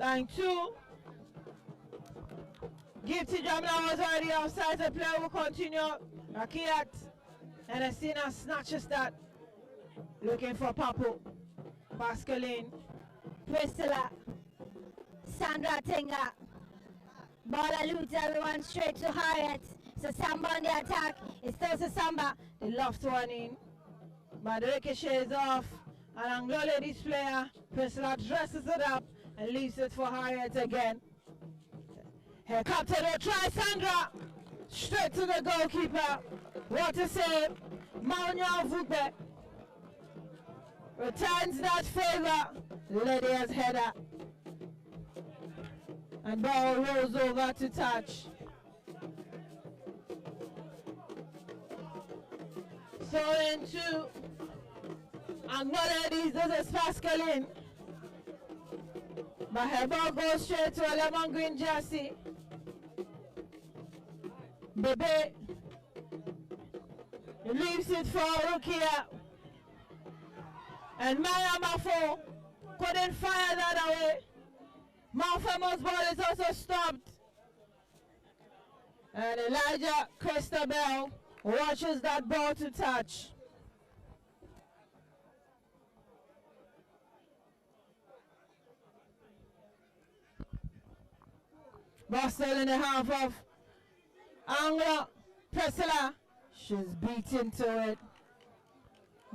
Line 2. Gifty Jamna was already offside. The player will continue. Rakiat and Asina snatches that. Looking for Papu. Pascaline. Priscilla. Sandra Tinga. Ball eludes everyone straight to Harriet. Sissamba on the attack. It's still Sissamba. The left one in. But the ricochet is off. And Anglo Ladies player, Priscilla dresses it up and leaves it for Harriet again. Her captain will try Sandra. Straight to the goalkeeper. What a save. Maunya Vugbe returns that favor. Lydia's header. And ball rolls over to touch. So into Ladies, this is Pascaline. But her ball goes straight to a lemon green jersey. Bebe leaves it for Rukia. And Maya Mafo couldn't fire that away. Malfamo's ball is also stopped. And Elijah Christabel watches that ball to touch. Ball still in the half of Anglo. Priscilla, she's beaten to it.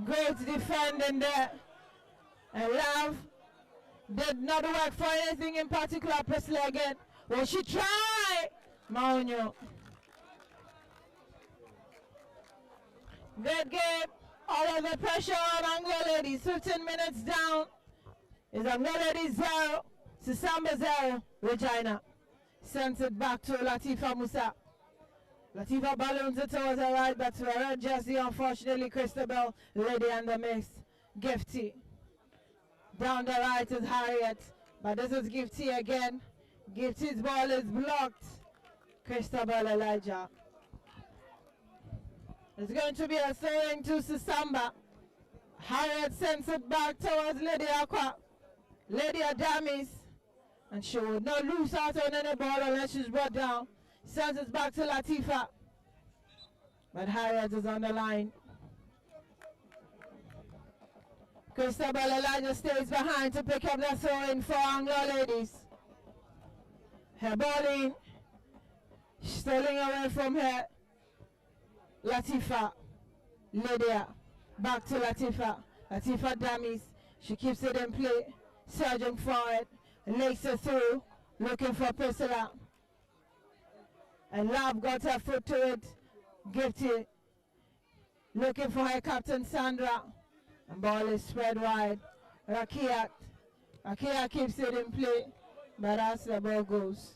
Great defending there. And Love did not work for anything in particular. Priscilla again. Will she try? Maunyo. Good game. All of the pressure on Anglo Ladies. 15 minutes down. Is Anglo Ladies 0. Sissamba 0. Regina. Sends it back to Latifa Musa. Latifa balloons it towards her right, but to her red jersey, unfortunately, Christabel, Lady and the mix. Gifty. Down the right is Harriet, but this is Gifty again. Gifty's ball is blocked. Christabel Elijah. It's going to be a throwing to Sissamba. Harriet sends it back towards Lady Aqua. Lady Adamis. And she will not lose out on any ball unless she's brought down. Sends it back to Latifa. But Harriet is on the line. Christabel Elijah stays behind to pick up the throw-in for Anglo Ladies. Her ball in. Stealing away from her. Latifa. Lydia. Back to Latifa. Latifa dummies. She keeps it in play. Surging forward. Lays it through, looking for Priscilla. And Love got her foot to it. Gifty. Looking for her captain Sandra. And ball is spread wide. Rakia keeps it in play. But as the ball goes.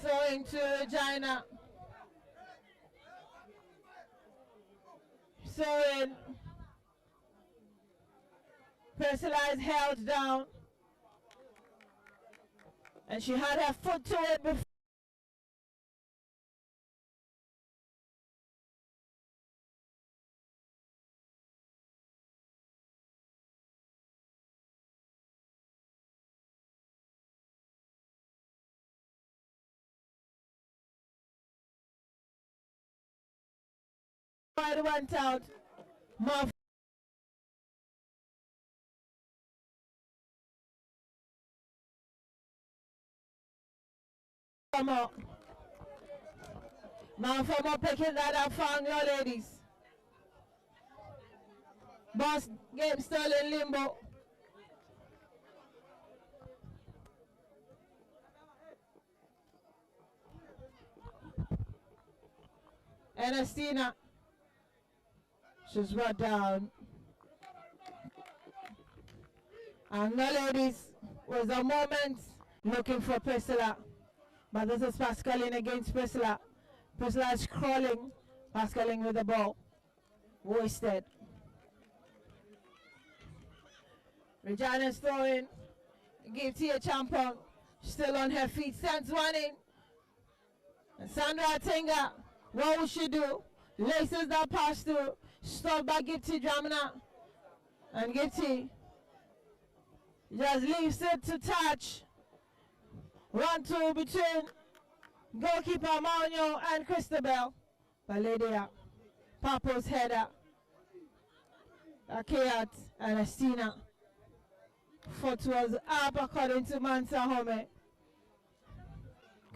Throwing to Regina. Throwing. Priscilla is held down. And she had her foot to it before. It went out. More Malfomo picking that up for Anglo Ladies. Boss game still in limbo. Ernestina. She's brought down. Anglo Ladies was a moment looking for Priscilla. But this is Pascaline against Priscilla. Priscilla is crawling. Pascaline with the ball. Wasted. Regina is throwing. Give Tia Champon. Still on her feet. Sends one in. And Sandra Tinga. What will she do? Laces that pass through. Stopped by Gifty Dramina. And Gifty Just leaves it to touch. 1-2 between goalkeeper Maunyo and Christabel. Valeria. Papo's header. Akayat and Estina. Foot was up according to Mansa Home.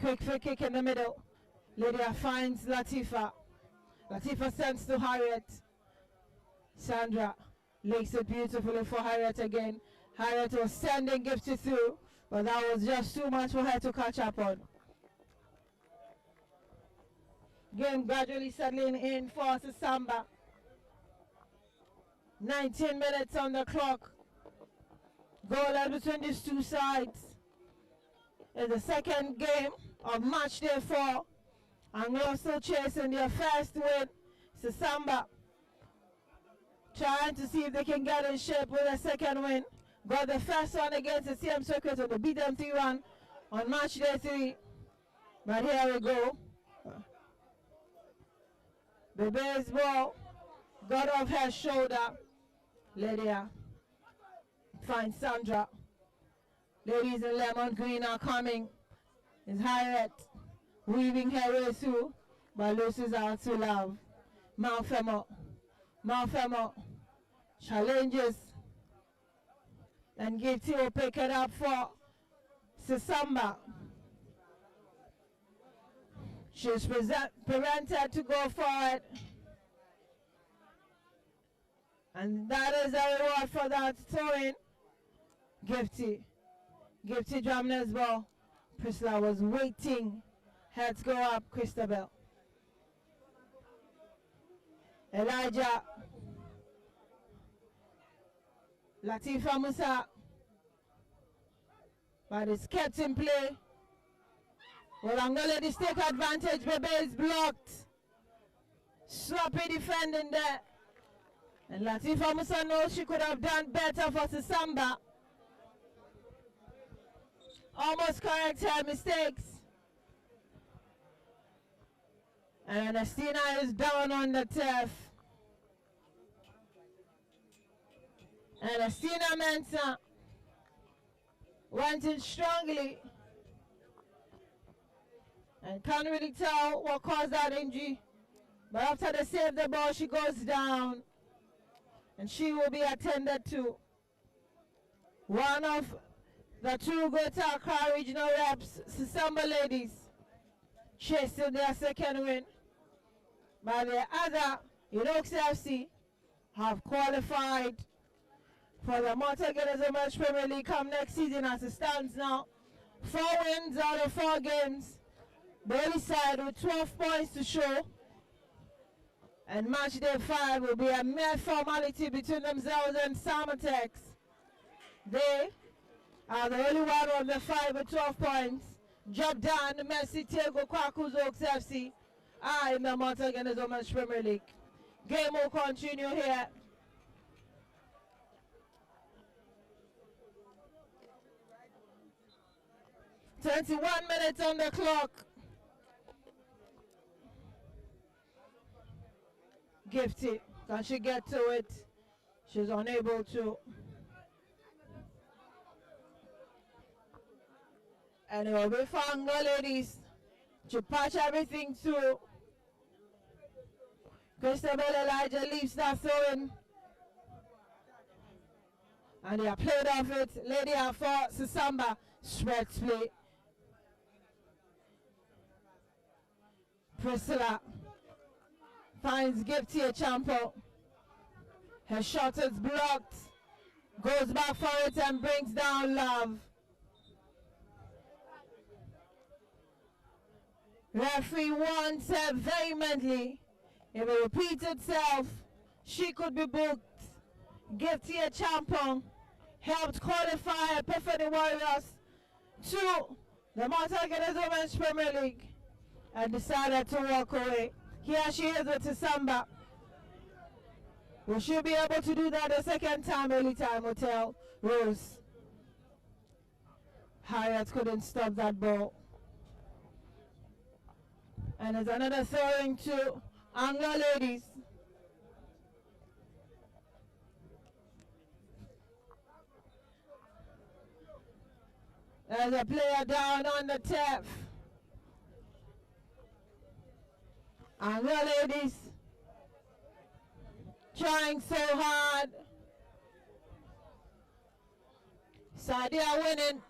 Quick free kick in the middle. Lydia finds Latifa. Latifa sends to Harriet. Sandra lays it beautifully for Harriet again. Harriet was sending Gifty through, but that was just too much for her to catch up on. Game gradually settling in for Sissamba. 19 minutes on the clock. Goal between these two sides. It's the second game of match day 4. Anlo still chasing their first win. Sissamba trying to see if they can get in shape with a second win. Got the first one against the CM Circuit to beat them 3-1 on match day 3. But here we go. The baseball got off her shoulder. Lydia finds Sandra. Ladies in lemon green are coming. It's Harriet weaving her way through, but loses out to Love. Malfemo challenges and Gifty will pick it up for Sissamba. She's prevented to go forward. And that is a reward for that throwing. Gifty Dramner's ball. Priscilla was waiting. Heads go up, Christabel. Elijah. Latifa Musa. But it's kept in play. Well, I'm going to let this take advantage. Bebe is blocked. Sloppy defending there. And Latifa Musa knows she could have done better for Sissamba. Almost correct her mistakes. And Estina is down on the turf. And Estina Mensah went in strongly. And can't really tell what caused that injury. But after they save the ball, she goes down. And she will be attended to. One of the two Greater Accra regional reps, Sissamba ladies, chasing their second win. But the other, Oaks FC, have qualified for the Monteganes Premier League come next season as it stands now. 4 wins out of 4 games. Bailey side with 12 points to show. And match day 5 will be a mere formality between themselves and Samatex. They are the only one of the 5 with 12 points. Job done, Messi, Tego, Kwaku's Oaks FC are in the Monteganes Premier League. Game will continue here. "21 minutes on the clock. Gifty, can she get to it? She's unable to. And it will be for Anlo ladies to patch everything through. Christabel Elijah leaves that throwing. And they are played off it. Lydia for Sissamba. Spreads play. Priscilla finds Gifty a champo. Her shot is blocked. Goes back for it and brings down Love. Referee wants her vehemently. If it repeats itself, she could be booked. Gifty a champion helped qualify Epiphany Warriors to the Monteganes Women's Premier League and decided to walk away. Here she is with Sissamba. Will she be able to do that a second time? Early time will tell. Rose. Harriet couldn't stop that ball. And there's another throwing to Anlo ladies. There's a player down on the turf. And the ladies trying so hard. So they are winning.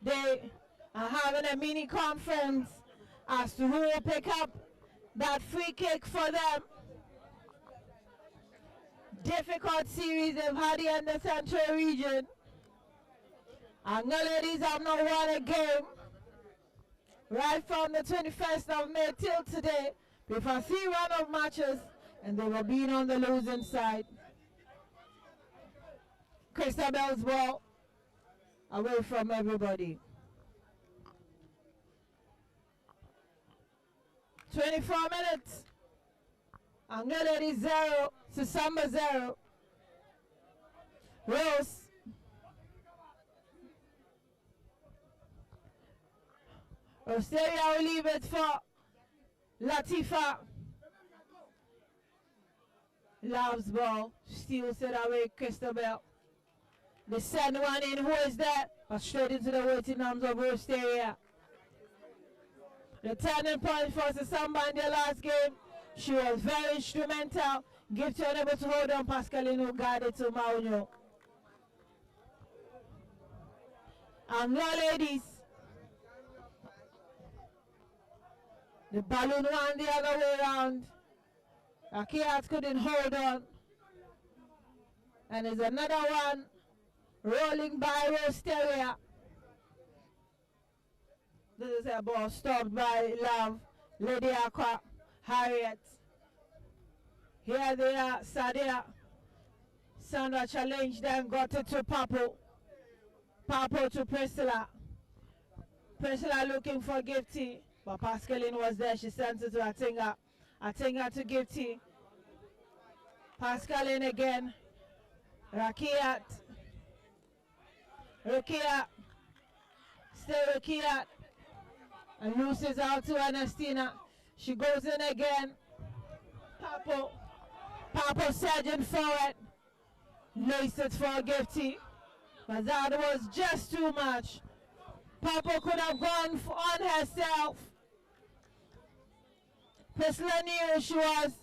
They are having a mini conference as to who will pick up that free kick for them. Difficult series they've had here in the Central region. And the ladies have not won a game right from the 21st of May till today. Before 3 run of matches, and they were being on the losing side. Christabel's ball away from everybody. 24 minutes. Angelady 0, Sissamba 0. Rose. Osteria will leave it for Latifa. Loves ball. Steals it away, Christabel. They send one in. Who is that? But straight into the waiting arms of Osteria. The turning point for Sissamba in their last game. She was very instrumental. Gift unable to hold on Pascaline who guided to Maunyo. And the ladies. The balloon went the other way around. Akiat couldn't hold on. And there's another one rolling by Rosteria. This is a ball stopped by Love, Lady Aqua, Harriet. Here they are, Sadia. Sandra challenged them, got it to Papo. Papo to Priscilla. Priscilla looking for Gifty. But Pascaline was there, she sent it to Atinga. Atinga to Gifty. Pascaline again. Rakiat. Rakiat. Still Rakiat. And loses out to Ernestina. She goes in again. Papo. Papo surging forward. Laced it for Gifty. But that was just too much. Papo could have gone on herself. Priscilla knew she was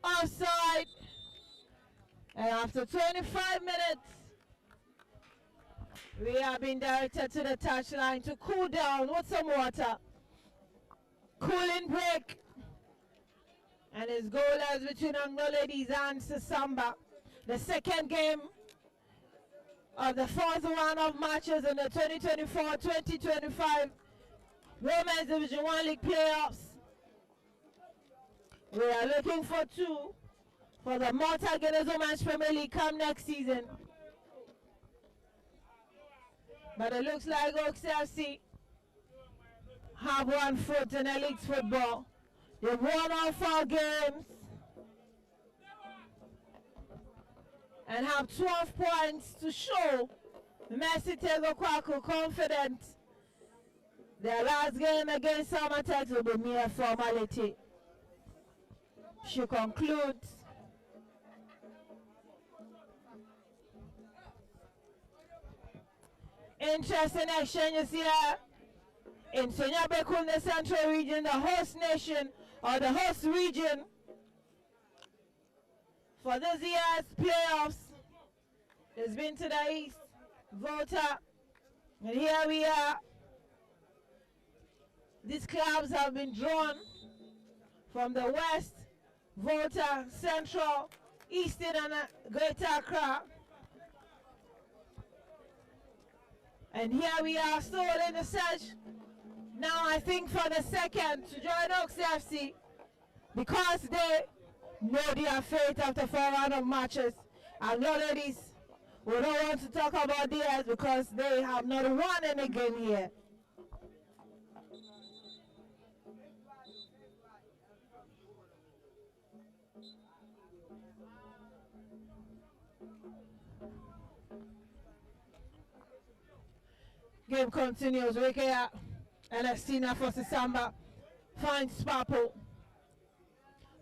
offside. And after 25 minutes, we are being directed to the touchline to cool down with some water. Cooling break. And his goal is between Anlo Ladies and Sissamba. The second game of the fourth round of matches in the 2024-2025 Women's Division 1 League playoffs. We are looking for 2 for the Malta Guinness Women's Premier League come next season. But it looks like Oaks FC have 1 foot in elite football. They've won all 4 games and have 12 points to show Mercy Tego Kwaku confident their last game against Samatex will be mere formality. She concludes. Interesting exchanges here in Sonyabeku in the Central region, the host nation or the host region for this year's playoffs. It's been to the east, Volta, and here we are. These clubs have been drawn from the west, Volta, Central, Eastern, and Greater Accra. And here we are still in the search now, I think, for the second to join Oaks FC because they know their fate after 4 rounds of matches. And the ladies, we don't want to talk about theirs because they have not won any game here. Game continues. Wikea and Estina for Sissamba finds Papo.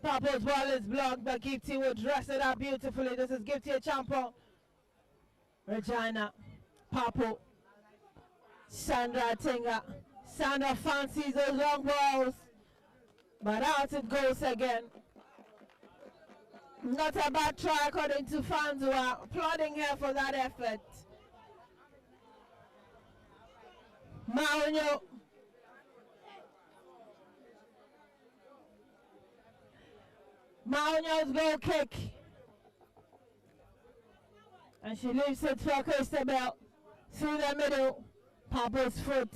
Papo's ball is blocked, but Gifty will dress it up beautifully. This is Gifty a champion. Regina, Papo, Sandra Tinga. Sandra fancies those long balls, but out it goes again. Not a bad try according to fans who are applauding her for that effort. Maunyo. Maunyo's goal kick. And she leaves it for Christabel through the middle. Papo's foot.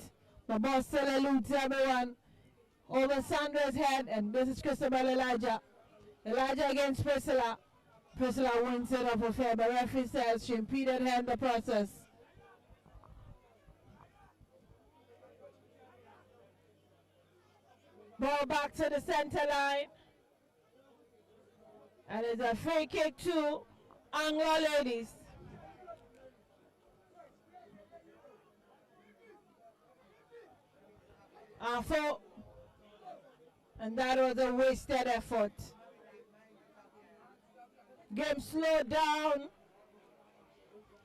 The ball still eludes everyone. Over Sandra's head, and this is Christabel Elijah. Elijah against Priscilla. Priscilla wins it off of her, but referee says she impeded her in the process. Ball back to the center line. And it's a free kick to Anlo ladies. And that was a wasted effort. Game slowed down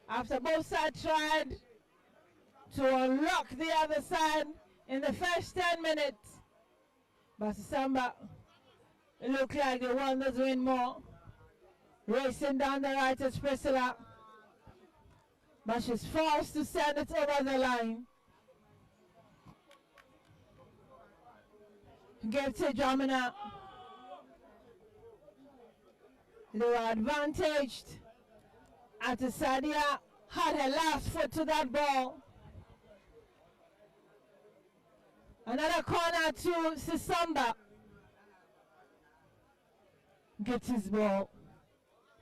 after both sides tried to unlock the other side in the first 10 minutes. But Sissamba looked like the one that's doing more. Racing down the right is Priscilla. But she's forced to send it over the line. Give to Jamina. They were advantaged after Sadia had her last foot to that ball. Another corner to Sissamba. Gets his ball.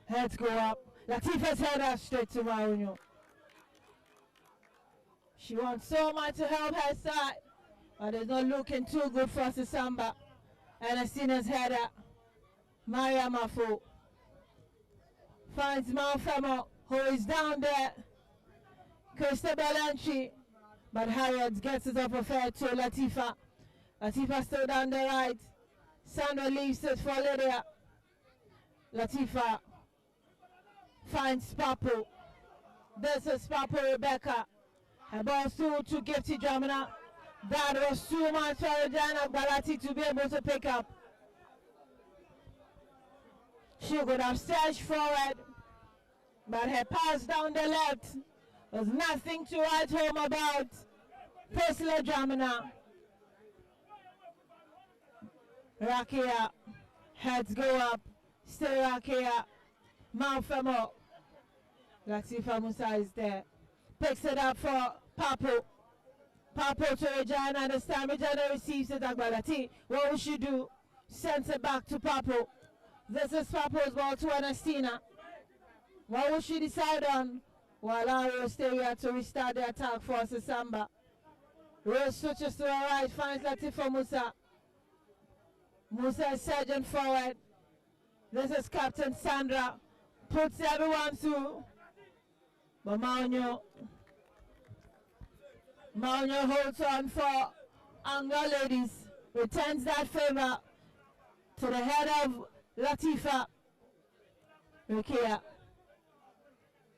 Heads go up. Latifa's head up straight to Maunyo. She wants so much to help her side, but it's not looking too good for Sissamba. And Asina's header. Maria Mafu finds Malfemo, who is down there. Christabel Entry, but Harriet gets it up of her to Latifa. Latifa still down the right. Sandra leaves it for Lydia. Latifa finds Papo. This is Papo Rebecca. Her ball through to Gifty Jamina. That was too much for Regina Balati to be able to pick up. She could have stretched forward, but her pass down the left was nothing to write home about. Priscilla Jamina. Rakia. Heads go up. Still Rakia. Malfemo. Latifa Musa is there. Picks it up for Papo. Papo to Regina. This time Regina receives it. Agbalati. What will she do? Sends it back to Papo. This is Papo's ball to Anastina. What will she decide on? While Ario stay here to restart the attack for Sissamba. Rose switches to the right, finds Latifa Musa. Musa is surging forward. This is Captain Sandra. Puts everyone through. But Maunyo holds on for Anlo ladies. Returns that favor to the head of Latifa. Rukia.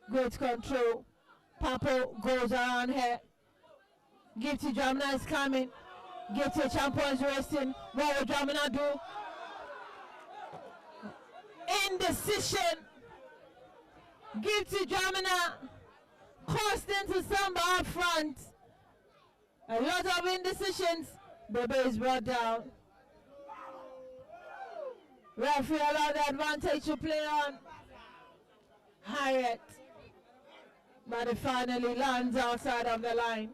Great control. Papo goes around her. Gifty Jamina is coming. Gifty champions racing. What will Jamina do? Indecision. Gifty Jamina crossed into Samba up front. A lot of indecisions. Bebe is brought down. Referee allowed the advantage to play on Harriet. But it finally lands outside of the line.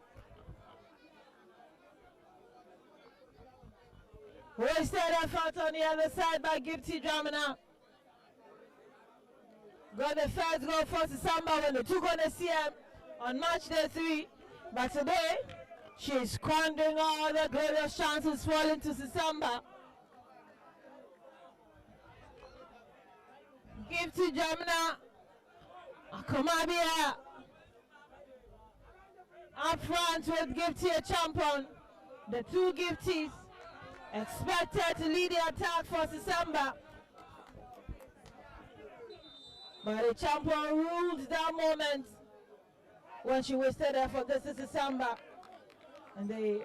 Wasted effort on the other side by Gifty Jamina. Got the first goal for Sissamba when they took on the CM on match day 3. But today, she's squandering all the glorious chances falling to Sissamba. Gifty Jamina. Akomabia. Up front with Gifty a champion. The two Gifties Expected to lead the attack for Sissamba. But the champion ruled that moment when she wasted effort. This is Sissamba. And they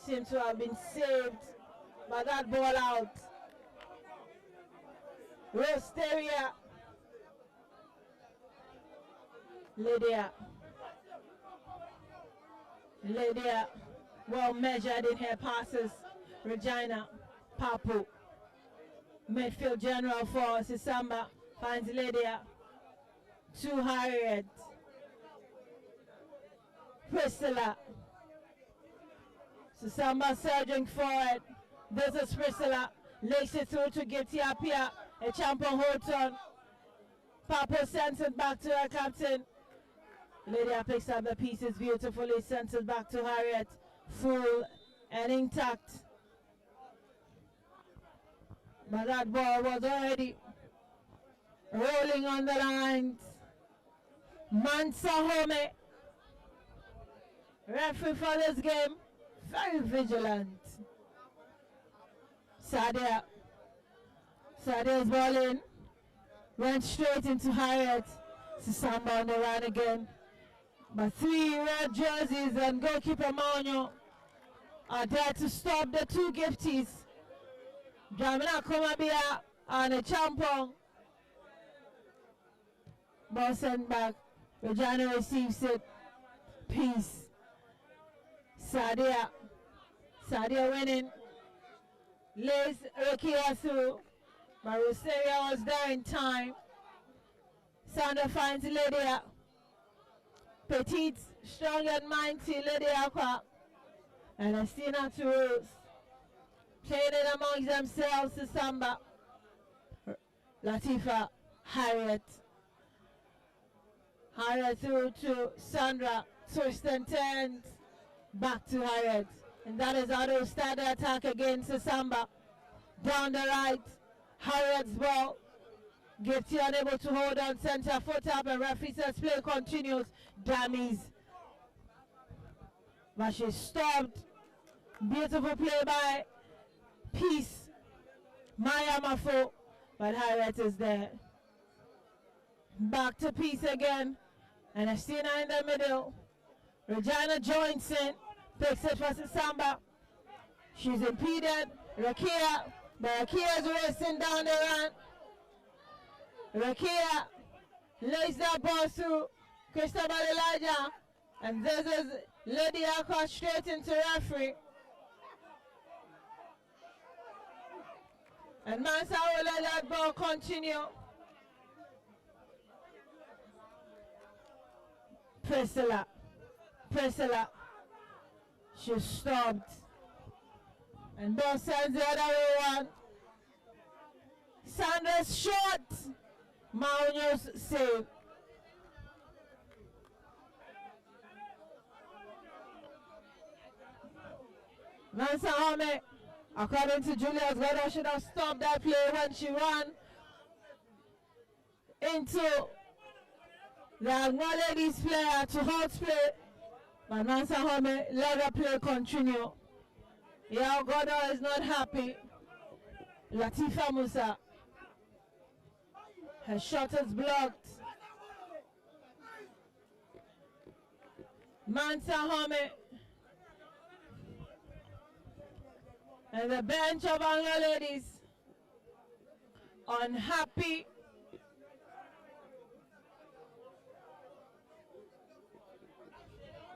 seem to have been saved by that ball out. Rosteria. Lydia, well measured in her passes. Regina Papu, midfield general for Sissamba, finds Lydia to Harriet. Priscilla, Sissamba surging forward. This is Priscilla, lays it through to Gifty Apia, a champion holds on. Papu sends it back to her captain. Lydia picks up the pieces beautifully, sends it back to Harriet, full and intact. But that ball was already rolling on the lines. Mansa Home, referee for this game, very vigilant. Sadia's ball in, went straight into Harriet. Sissamba on the run again. But 3 red jerseys and goalkeeper Maunyo are there to stop the 2 gifties. Dramina Komabia and a champon. Ball sent back. Regina receives it. Peace. Sadia winning. Lays Rekia through. But Rosaria was there in time. Sandra finds Lydia. Petite, strong and mighty Lydia Aqua. And Estina Toulouse. Playing it amongst themselves, Sissamba. Latifa, Harriet. Harriet through to Sandra. Twist and turns. Back to Harriet. And that is how they'll start the attack against Sissamba. Down the right. Harriet's ball. Gifty unable to hold on, center foot up, and referee says play continues. Dummies. But she stopped. Beautiful play by Peace. Maya Mafo. But Harriet is there. Back to Peace again. And Estina in the middle. Regina joins in. Picks it for Sissamba. She's impeded. Rakia. But Rakia is racing down the run. Rakia lays that ball through Cristobal Elijah, and this is Lydia Aqua straight into referee. And Mansa will let that ball continue. Priscilla, she stopped. And ball sends the other way one. Sandra's shot. Maunyo's save. Mansa Home, according to Julius Goddard, should have stopped that play when she ran into the Anlo ladies player to halt play. But Mansa Home let the play continue. Yeah, Goddard is not happy. Latifa Musa. Her shot is blocked. Mansa Home. And the bench of Anlo ladies unhappy.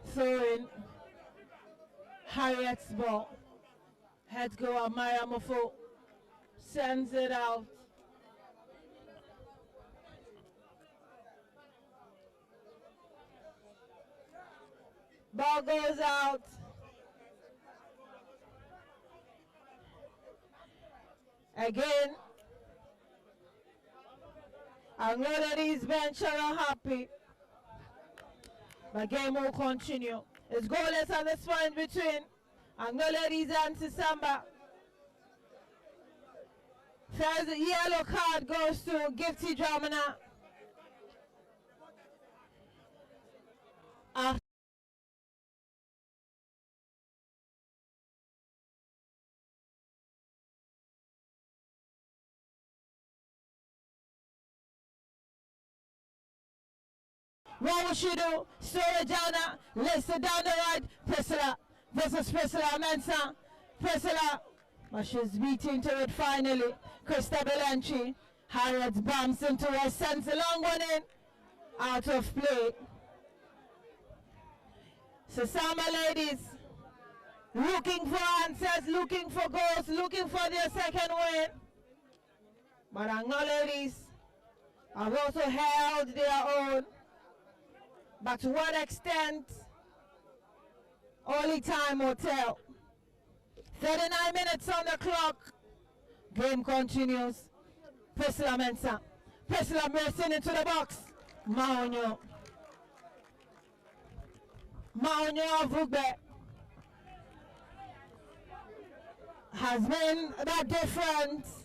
Throwing Harriet's ball. Head go of Maya Mofo. Sends it out. Ball goes out. Again, Anlo ladies bench are not happy. But game will continue. It's goalless at this point between Anlo ladies and Sissamba. First yellow card goes to Gifty Dramina. What will she do? Sorajana, lace it down the right. Priscilla versus Priscilla Mensah. Priscilla, but she's beating to it finally. Krista Belanchi. Harriet bumps into her, sends a long one in. Out of play. Sissamba ladies, looking for answers, looking for goals, looking for their second win. But Anlo ladies have also held their own. But to what extent, only time will tell. 39 minutes on the clock. Game continues. Priscilla Mensah. Priscilla bursting into the box. Maonyo. Maonyo of Rugby has been that difference.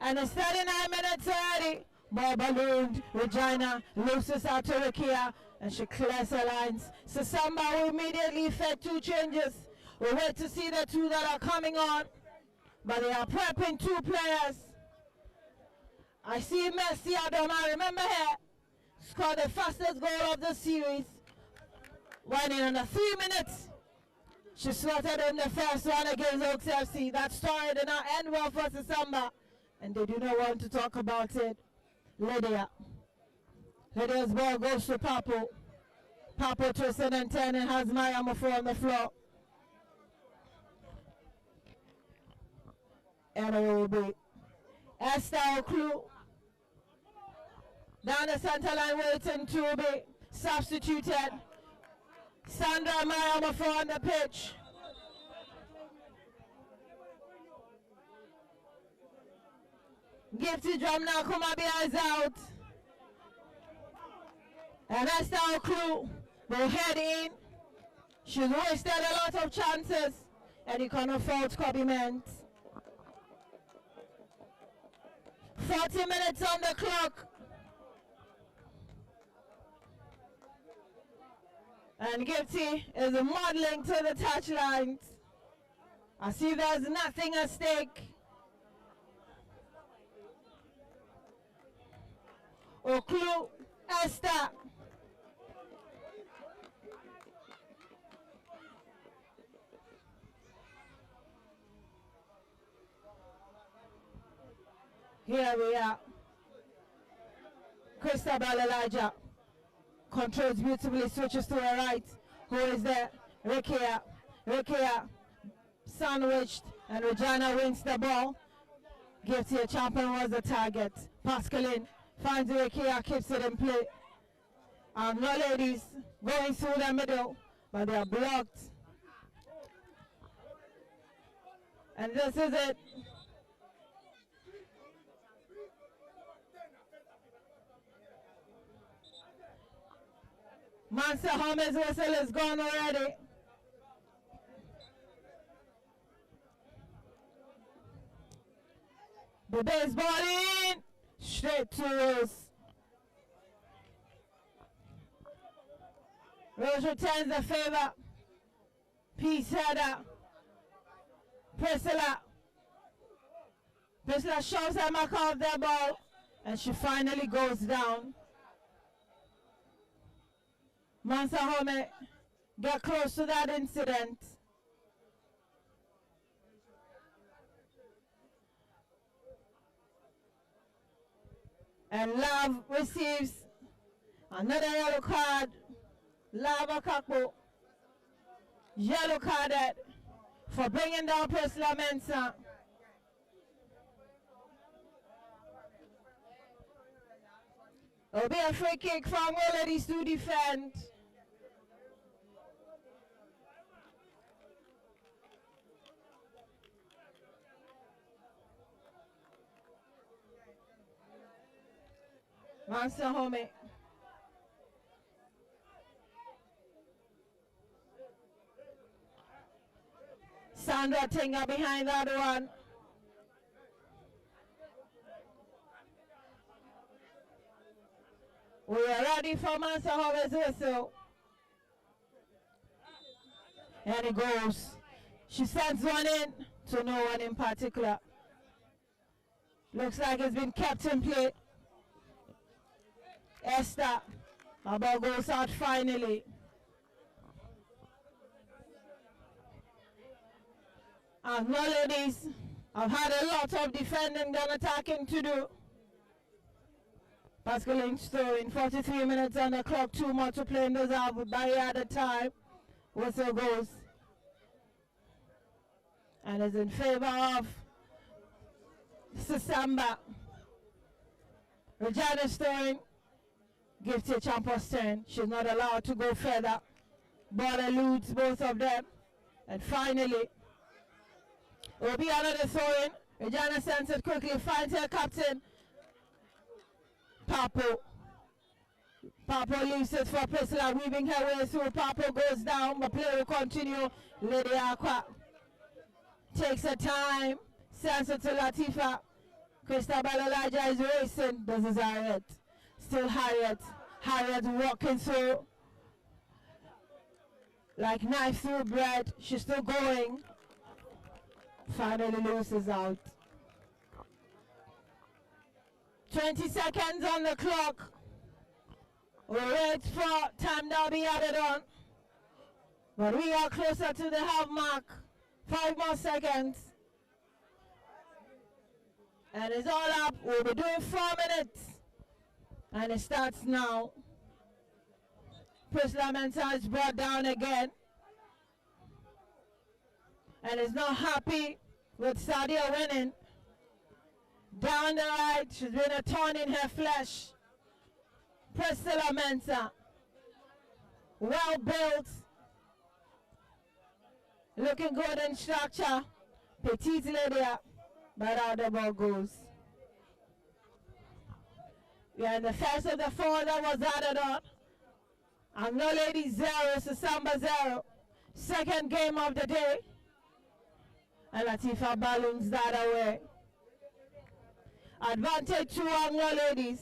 And it's 39 minutes already. Ball ballooned. Regina loses out to Rikia. And she clears her lines. Sissamba will immediately fed 2 changes. We'll wait to see the 2 that are coming on. But they are prepping 2 players. I see Messi Adoma, remember her? Scored the fastest goal of the series. When in under 3 minutes, she slotted in the first one against Oaks FC. That story did not end well for Sissamba. And they do not want to talk about it. Lydia. Lydia's ball goes to Papo. Papo twisted and turning, has Maya Mafo on the floor. And it will be Esther Oklu down the center line waiting to be substituted. Sandra Maya Mafo on the pitch. Gifty drum now, Kumabia is out. And Esther Oklu will head in. She's wasted a lot of chances. And you can afford compliment. 40 minutes on the clock. And Gifty is modeling to the touchlines. I see there's nothing at stake. Oklu, Esther. Here we are. Christabel Elijah controls beautifully, switches to her right. Who is there? Rikia. Rikia sandwiched, and Regina wins the ball. Gives here, Champion was the target. Pascaline finds Rikia, keeps it in play. No ladies going through the middle, but they are blocked. And this is it. Mansa Holmes' whistle is gone already. The baseball in, straight to Rose. Rose returns the favor. Peace header. Priscilla. Priscilla shoves her mark off the ball, and she finally goes down. Mansa Home get close to that incident. And Love receives another yellow card. Lava Kakbo, yellow carded for bringing down Priscilla Mensah. It'll be a free kick from Ladies to defend. Mansa Home. Sandra Tinga behind that one. We are ready for Mansa Home's whistle. And it goes. She sends one in to no one in particular. Looks like it's been kept in play. Esther Our ball goes out finally. Anglo ladies have had a lot of defending and attacking to do. Pascal Lynch throwing 43 minutes on the clock, 2 more to play in those out with Barry at the time. Whistle goes. And is in favor of Sissamba. Regina throwing. Gives to Champer's turn. She's not allowed to go further. Ball eludes both of them. And finally, will be another throw-in. Regina sends it quickly, finds her captain, Papo. Papo leaves it for Priscilla, weaving her way through. Papo goes down, but play will continue. Lady Aqua takes her time, sends it to Latifa. Christabel Elijah is racing. This is Harriet. Still Harriet. Harriet walking through like knife through bread. She's still going. Finally loses out. 20 seconds on the clock. We'll wait for time now be added on. But we are closer to the half mark. 5 more seconds. And it's all up. We'll be doing 4 minutes. And it starts now. Priscilla Mensah is brought down again. And is not happy with Sadia winning. Down the right, she's been a thorn in her flesh. Priscilla Mensah, well built, looking good in structure. Petite lady, but out the ball goes. We are in the first of the 4 that was added on. Anglo Lady 0, Sissamba 0. Second game of the day. And Latifa balloons that away. Advantage to Anglo ladies.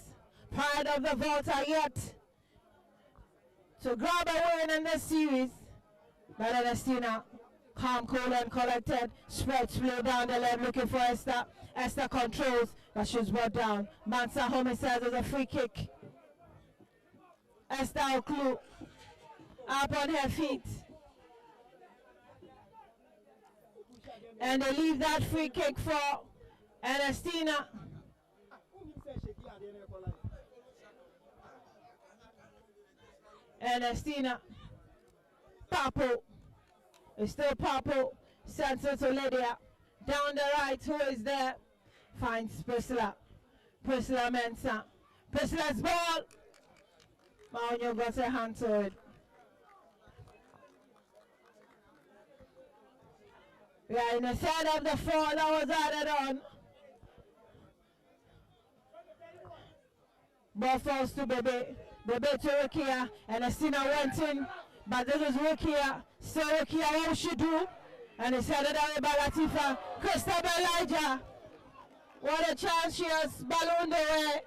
Pride of the vault are yet to grab a win in this series. But Ernestina, calm, cool and collected. Spreads play down the left looking for Esther. Esther controls, but she's brought down. Mansa Homie says there's a free kick. Esther Oklu up on her feet. And they leave that free kick for Ernestina. Ernestina. Papo. It's still Papo. Sends it to Lydia. Down the right, who is there? Finds Priscilla. Priscilla Mensah. Priscilla's ball. Maunyo got her hand to it. We are in the third of the 4 that was added on. Ball falls to Bebe. Bebe to Rukia. And Estina went in. But this is Rukia. So Rukia, what would she do? And it's headed away by Latifa. Christabel Elijah. What a chance she has ballooned away.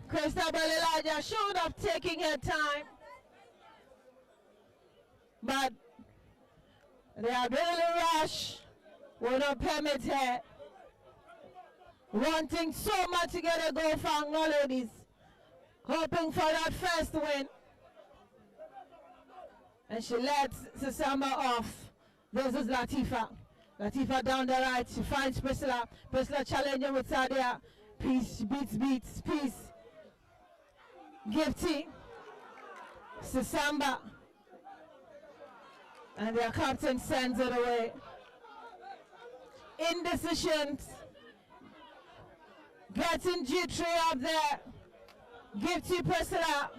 Christabel Elijah should have taken her time. But they are really rush. Will not permit her. Wanting so much to get a goal for Anglo ladies. Hoping for that first win. And she lets Sissamba off. This is Latifa. Latifa down the right. She finds Priscilla. Priscilla challenging with Sadia. Peace beats. Peace. Gifty. Sissamba. And their captain sends it away. Indecision. Getting G3 up there. Gifty Priscilla.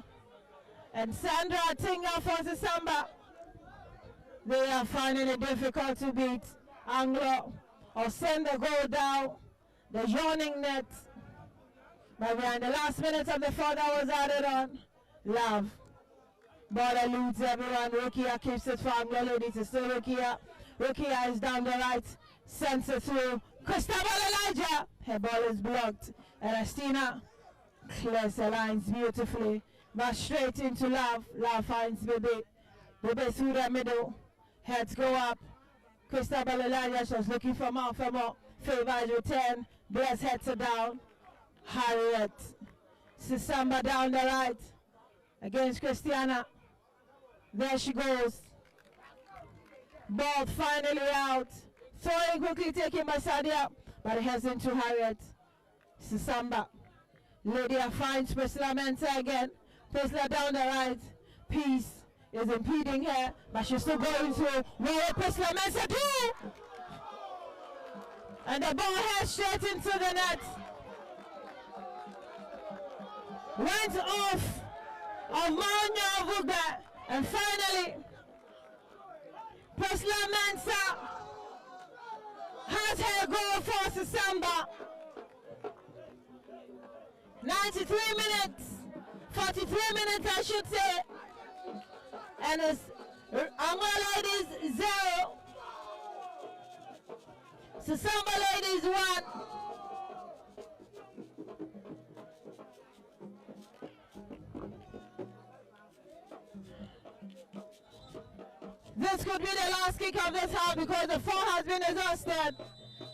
And Sandra Tinga for Sissamba. They are finding it difficult to beat Anglo or send the goal down the yawning net. But we're in the last minutes of the 4 that was added on. Love. Ball eludes everyone. Rukia keeps it for Anglo ladies. It's still Rukia. Rukia is down the right. Sends it through. Christabel Elijah. Her ball is blocked. Ernestina clears the lines beautifully. But straight into Love. Love finds Bebe. Bebe through the middle. Heads go up. Christabel Elijah was looking for more. Favors return. Blair's heads are down. Harriet Sissamba down the right against Christiana. There she goes. Ball finally out. Throwing quickly, taking by Sadia, but it heads into Harriet. Sissamba. Lydia finds Priscilla Mensah again. Priscilla down the right. Peace is impeding her, but she's still going through. What will Priscilla Mensah do? And the ball heads straight into the net. Went off of Manya Vuga, and finally Priscilla Mensah has her goal for Sissamba. 93 minutes, 43 minutes I should say, and it's Anlo ladies 0, Sissamba ladies 1. This could be the last kick of this half because the four has been exhausted.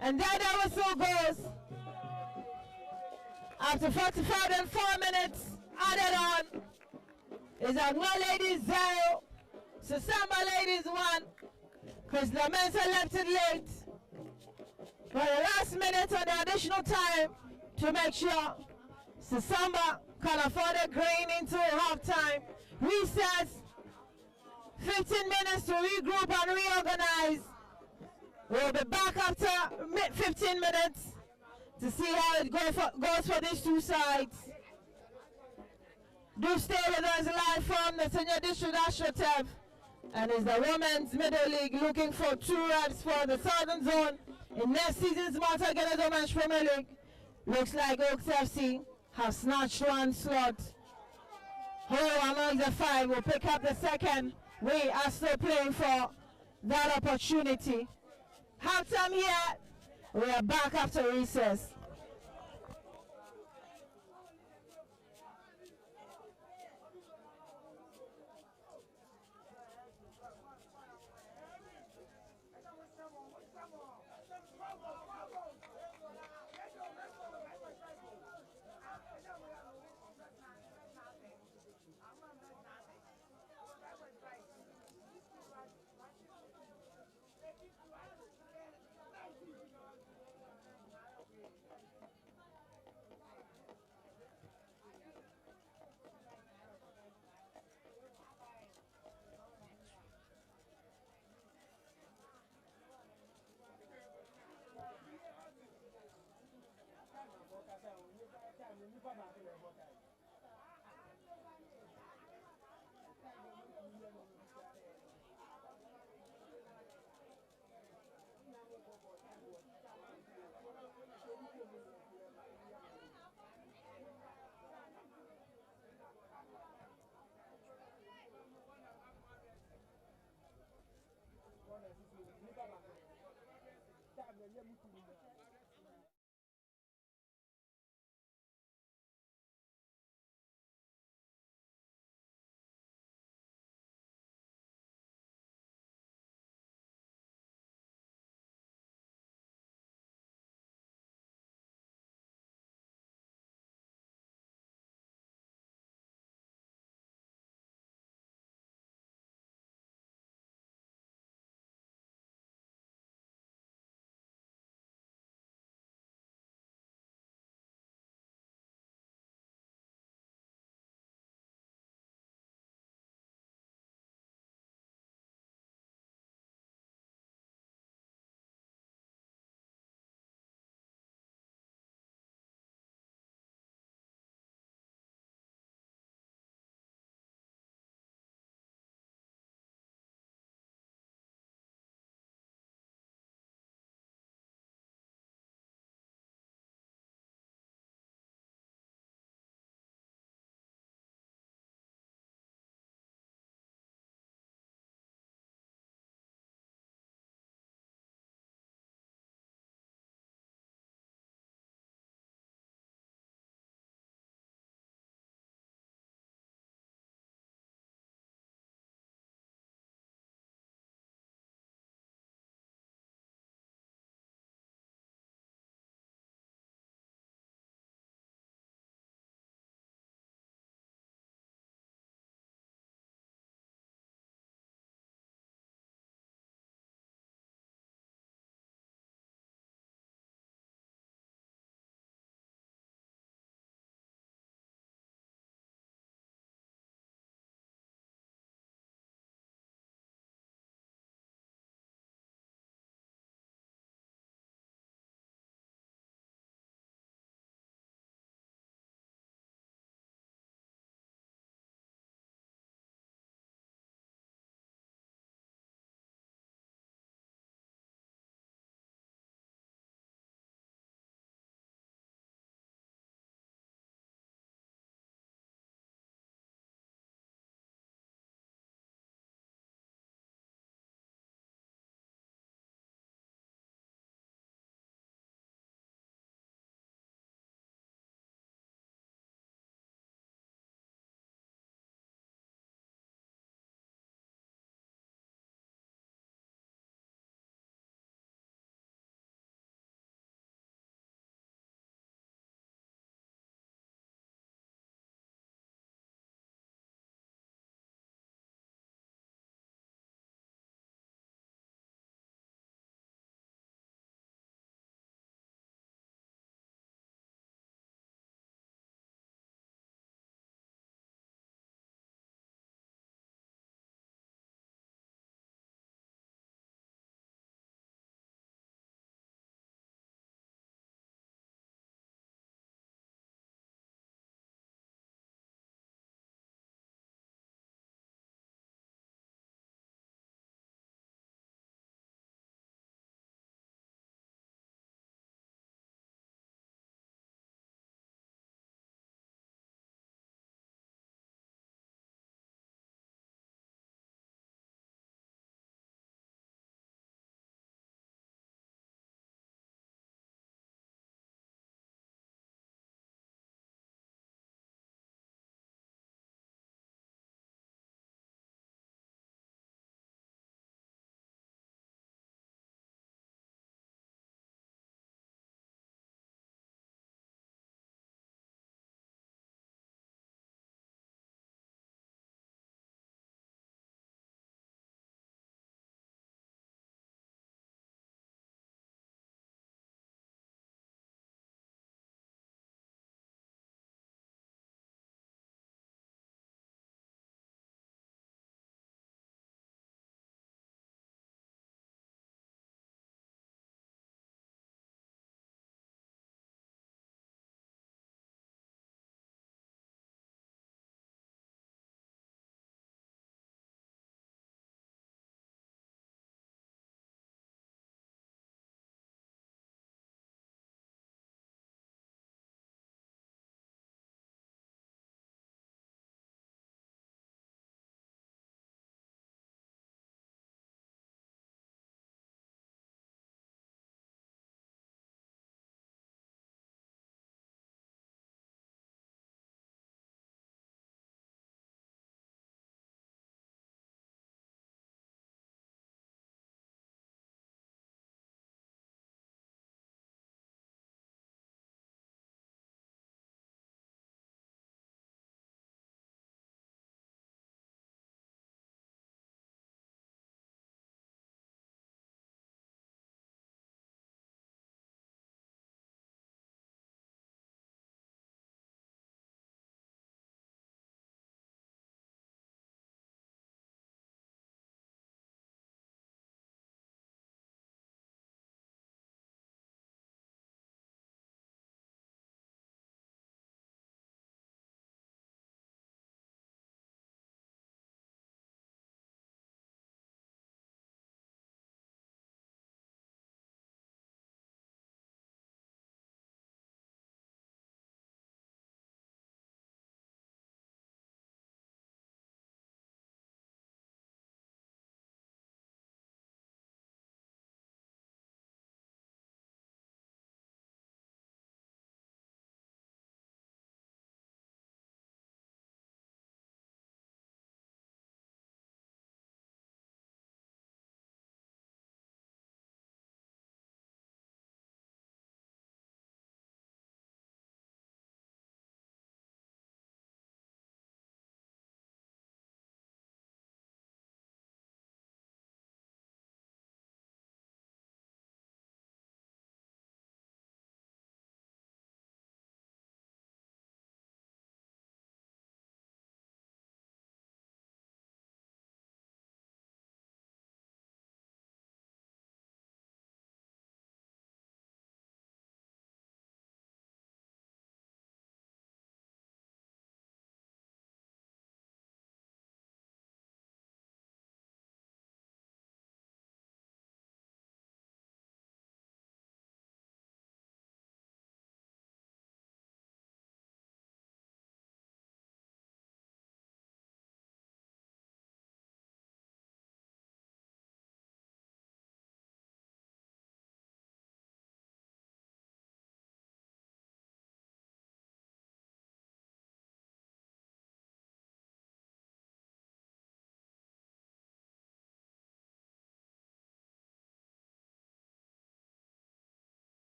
And there the whistle goes. After 45 and 4 minutes added on is Anlo ladies 0, Sissamba ladies 1. Chris Lamensa left it late for the last minute on the additional time to make sure Sissamba can afford a grain into halftime. Recess. 15 minutes to regroup and reorganize. We'll be back after 15 minutes to see how it goes for these two sides. Do stay with us live from the Senior District Astroturf. And it's the Women's Middle League looking for 2 reps for the Southern Zone in next season's Malta Guinness Women's Premier League. Looks like Oaks FC have snatched one slot. Who among the 5 will pick up the second? We are still playing for that opportunity. Halftime here. We are back after recess.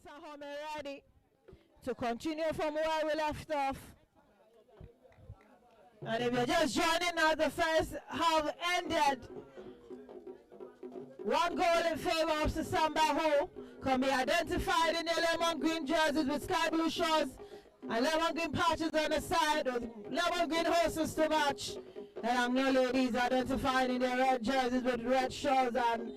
Sahome ready to continue from where we left off. And if you're just joining us, the first half ended. One goal in favor of Sissamba, who can be identified in their lemon green jerseys with sky blue shorts and lemon green patches on the side with lemon green horses to match. And Anlo ladies identified in their red jerseys with red shorts and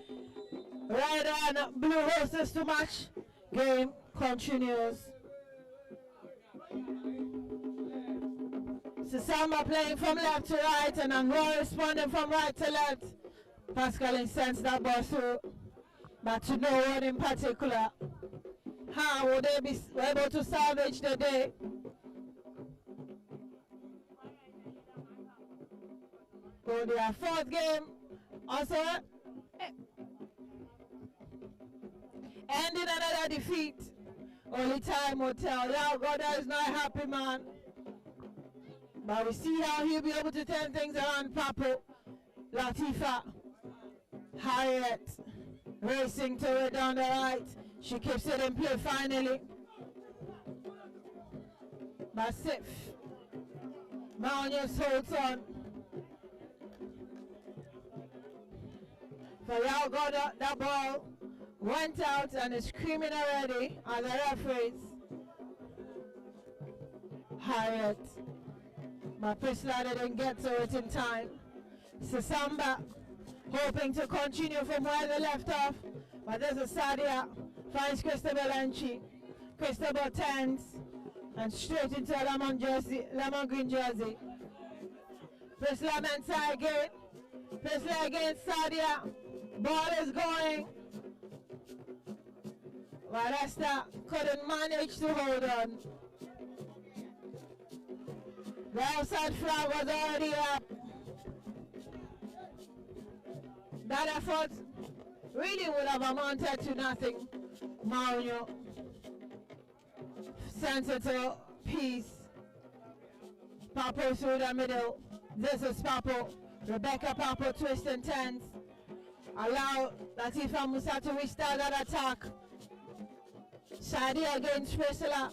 red and blue horses to match. Game continues. Sissamba playing from left to right and Anlo responding from right to left. Pascaline sends that ball through, but to no one in particular. How would they be able to salvage the day? For their fourth game, also ending another defeat. Only time will tell. Yeah, God is not a happy man. But we see how he'll be able to turn things around. Papo, Latifa, Harriet, racing to it down the right. She keeps it in play finally. Basif, Maunius holds on. For y'all got that ball went out and is screaming already at the referees. Harriet, but Priscilla didn't get to it in time. Sissamba hoping to continue from where they left off, but there's a Sadia, finds Cristobal Enchi. Cristobal turns and straight into a lemon green jersey. Priscilla inside again. Priscilla against Sadia. Ball is going. But Esther couldn't manage to hold on. The outside flag was already up. That effort really would have amounted to nothing. Mario sends it to Peace. Papo through the middle. This is Papo. Rebecca Papo twist and turns. Allow Latifa Musa to restart that attack. Shadi against Priscilla.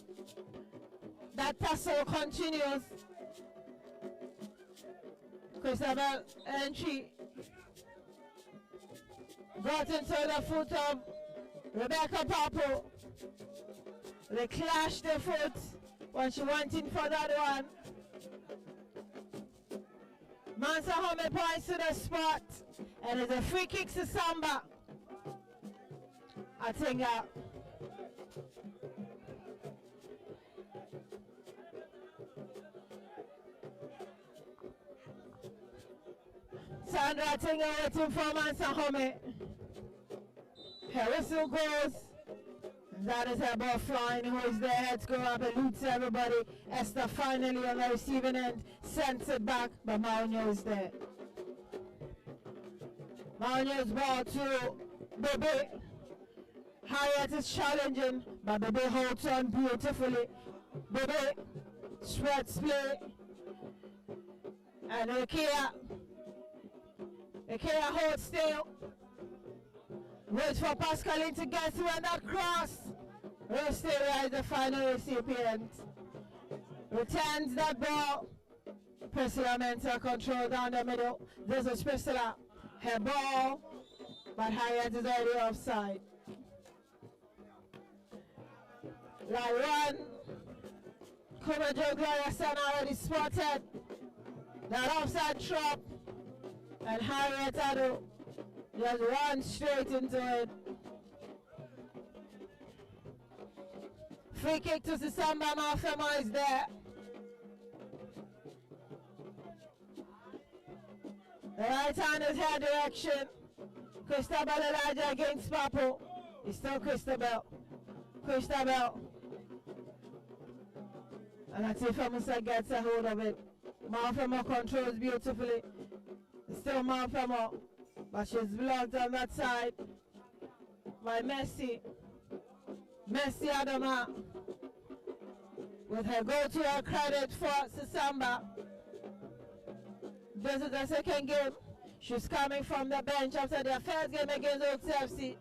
That tussle continues. Cristobal entry. Got into the foot of Rebecca Papo. They clashed their foot when she went in for that one. Mansa Home points to the spot. And it's a free kick to Samba. Atinga. Sandra Atinga waiting for Mansa Home. Her whistle goes. That is her ball flying. Who is there? Heads go up and loots everybody. Esther finally on the receiving end. Sends it back, but Maunio is there. Maunio's ball to Bebe. Harriet is challenging, but Bebe holds on beautifully. Bebe spreads play. And Ikea holds still. Waits for Pascaline to get through and that cross. Rosteria is the final recipient. Returns that ball. Priscilla Mentor control down the middle. This is Priscilla. Her ball. But Harriet is already offside. Like Kumajo Gloria San already spotted that offside trap. And Harriet Ado just run straight into it. Free kick to Sissamba. Mafema is there. The right hand is her direction. Cristobal Elijah against Papo. It's still Cristobal. Cristobal. And Latifa Musa gets a hold of it. Mafema controls beautifully. It's still Mafema. But she's blocked on that side by Messi. Messi Adama with her goal to her credit for Sissamba. This is the second game. She's coming from the bench after their first game against Oaks FC.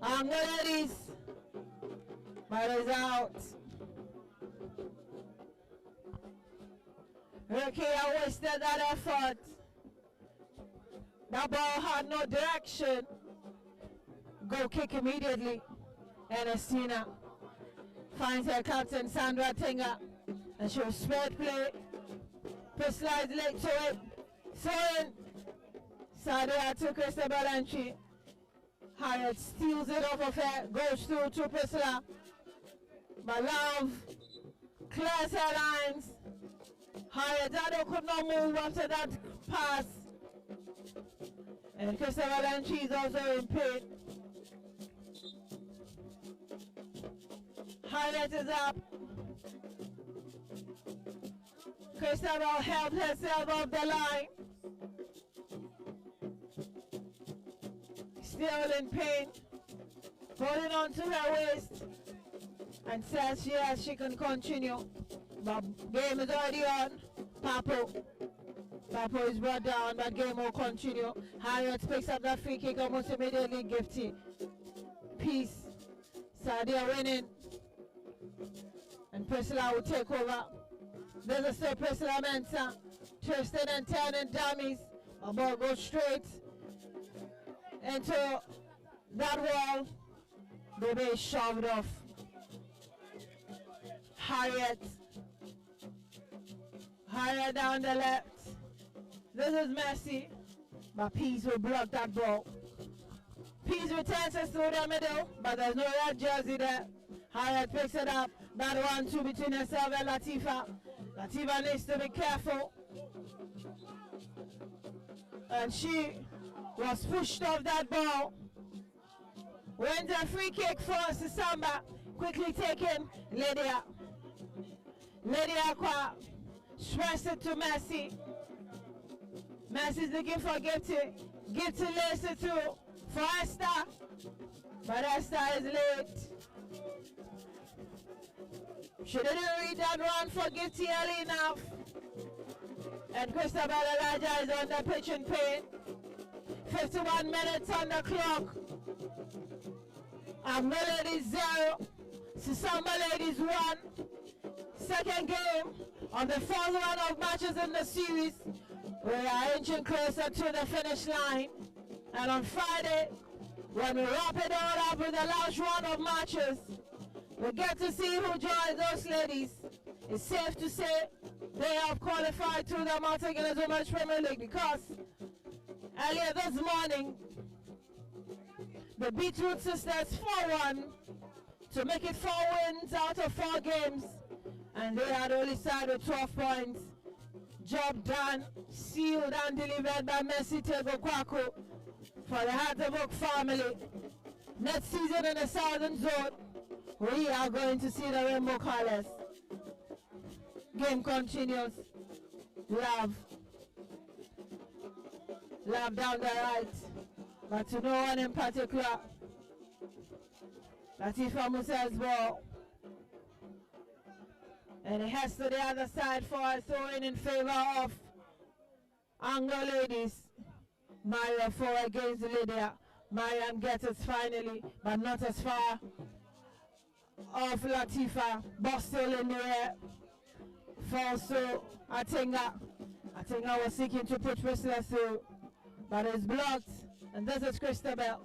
Ladies but is out. Ricky wasted that effort. That ball had no direction. Go kick immediately. Ernestina finds her captain Sandra Tinga, and she'll spread play. Slides late to it. Throwing. Sadia to Christabel entry. Hyatt steals it off of her. Goes through to Priscilla. But Love clears her lines. Hyatt Dado could not move after that pass. And Christabel entry is also in pain. Hyatt is up. Christabel helped herself off the line. Still in pain. Holding on to her waist. And says yes, she can continue. But game is already on. Papo is brought down, but game will continue. Harriet picks up that free kick almost immediately. Gifty. Peace. Sadia winning. And Priscilla will take over. There's a still Priscilla Mensah. Twisting and turning dummies. A ball goes straight into that wall. Baby is shoved off. Harriet down the left. This is Messi. But Peace will block that ball. Peace returns it through the middle, but there's no red jersey there. Harriet picks it up. That 1-2 between herself and Latifa. Latifa needs to be careful. And she was pushed off that ball. Went a free kick for Sissamba. Quickly taken. Lydia Kwa stressed it to Messi. Messi's looking for Gifty. Gifty lays it to for Esther. But Esther is late. She didn't read that run for Gifty early enough. And Christabel Elijah is on the pitch in pain. 51 minutes on the clock. Anlo Ladies 0. Sissamba Ladies 1. Second game of the first round of matches in the series. We are inching closer to the finish line. And on Friday, when we wrap it all up with the last round of matches, we get to see who joins those ladies. It's safe to say they have qualified to the Malta Guinness Women's Premier League because earlier this morning, the Beetroot Sisters 4-1 to make it 4 wins out of 4 games. And they had only side with 12 points. Job done, sealed and delivered by Messi Tego Kwaku for the Hatterbook family. Next season in the Southern Zone, we are going to see the rainbow colors. Game continues. Love down the right, but to no one in particular. Latifa Musa's ball. And it heads to the other side for a throw in favor of Anlo Ladies. Mariam for against Lydia. Mariam gets it finally, but not as far off Latifa. Ball still in the air. Falls to Atinga. Atinga was seeking to put Priscilla through, but it's blocked. And this is Christabel.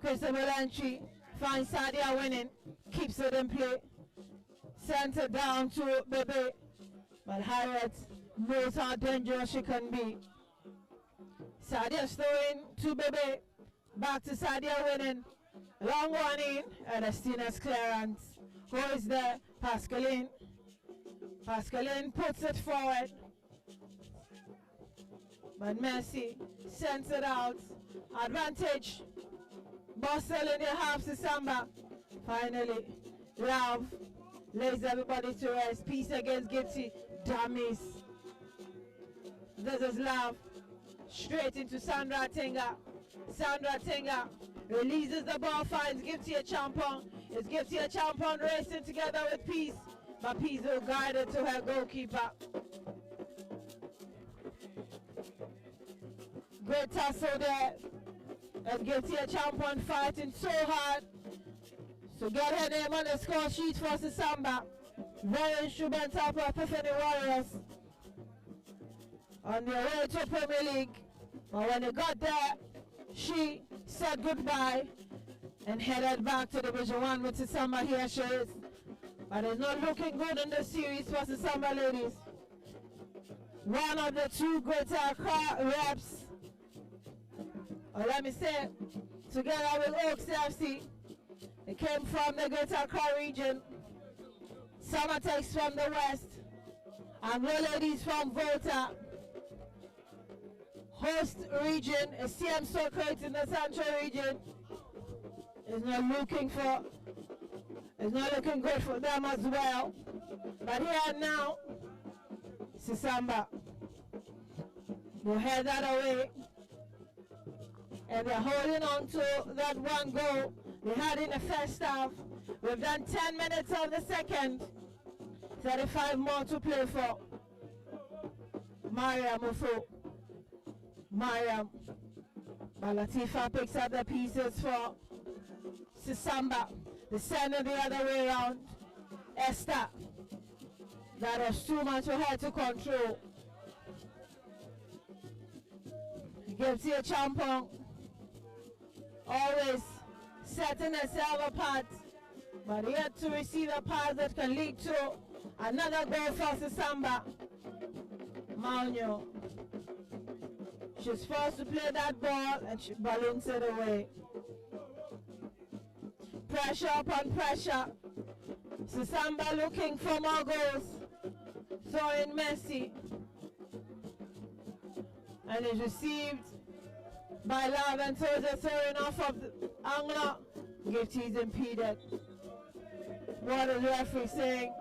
Christabel entry finds Sadia winning. Keeps it in play. Sent it down to Bebe. But Harriet knows how dangerous she can be. Sadia's throwing to Bebe. Back to Sadia winning. Long one in. Ernestina's clearance. Who is there? Pascaline. Pascaline puts it forward. But Messi sends it out. Advantage. Boston in the half Sissamba. Finally, Love lays everybody to rest. Peace against Gipsy. Dummies. This is Love. Straight into Sandra Tinga. Sandra Tinga releases the ball, finds Gipsy a champon. It's Gipsy a champon racing together with Peace. But Peace will guide it to her goalkeeper. Great tussle there. And Gipsy a champon fighting so hard. to get her name on the score sheet for Sissamba. Very instrumental for Epiphany Warriors on their way to Premier League. But when they got there, she said goodbye and headed back to Division 1 with Sissamba. Here she is. But it's not looking good in the series for Sissamba ladies. One of the two Greater Accra reps, or let me say, together with Oaks FC, they came from the Greater Accra region. Summertex from the west, Anlo ladies from Volta. Host region, a CM Socrates in the central region. It's not looking good for them as well. But here now, Sissamba will head that away. And they're holding on to that one goal they had in the first half. We've done 10 minutes of the second. 35 more to play for. Mariam Ufu. Mariam. Latifa picks up the pieces for Sissamba. They send it the other way around. Esther. That was too much for her to control. Gives you a champon. Always setting herself apart. But yet to receive a pass that can lead to another goal for Sissamba. Maunyo. She's forced to play that ball and she balloons it away. Pressure upon pressure. Sissamba looking for more goals. Throwing Messi. And is received by Love and Toja, throwing off of Anlo. Gifty is impeded. What is the referee saying?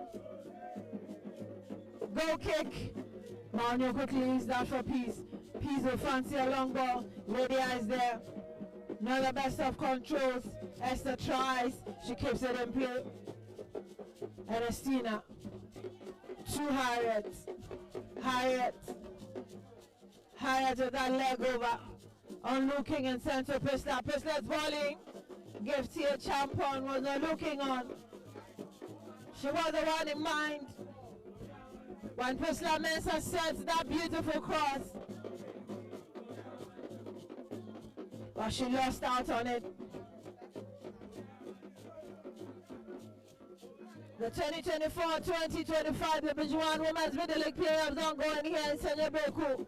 Goal kick. Maunyo quickly leaves that for Peace. Peace will fancy a long ball. Lydia is there. Not the best of controls. Esther tries. She keeps it in play. Ernestina. To Harriet. Harriet with that leg over. On looking in center. Prisla. Prisla's bowling. Gifty a champon was not looking on. She was the one in mind. When Prisla Mensah sets that beautiful cross. But she lost out on it. The 2024-2025 Division 1 Women's Middle League playoffs ongoing here in Senyabeku.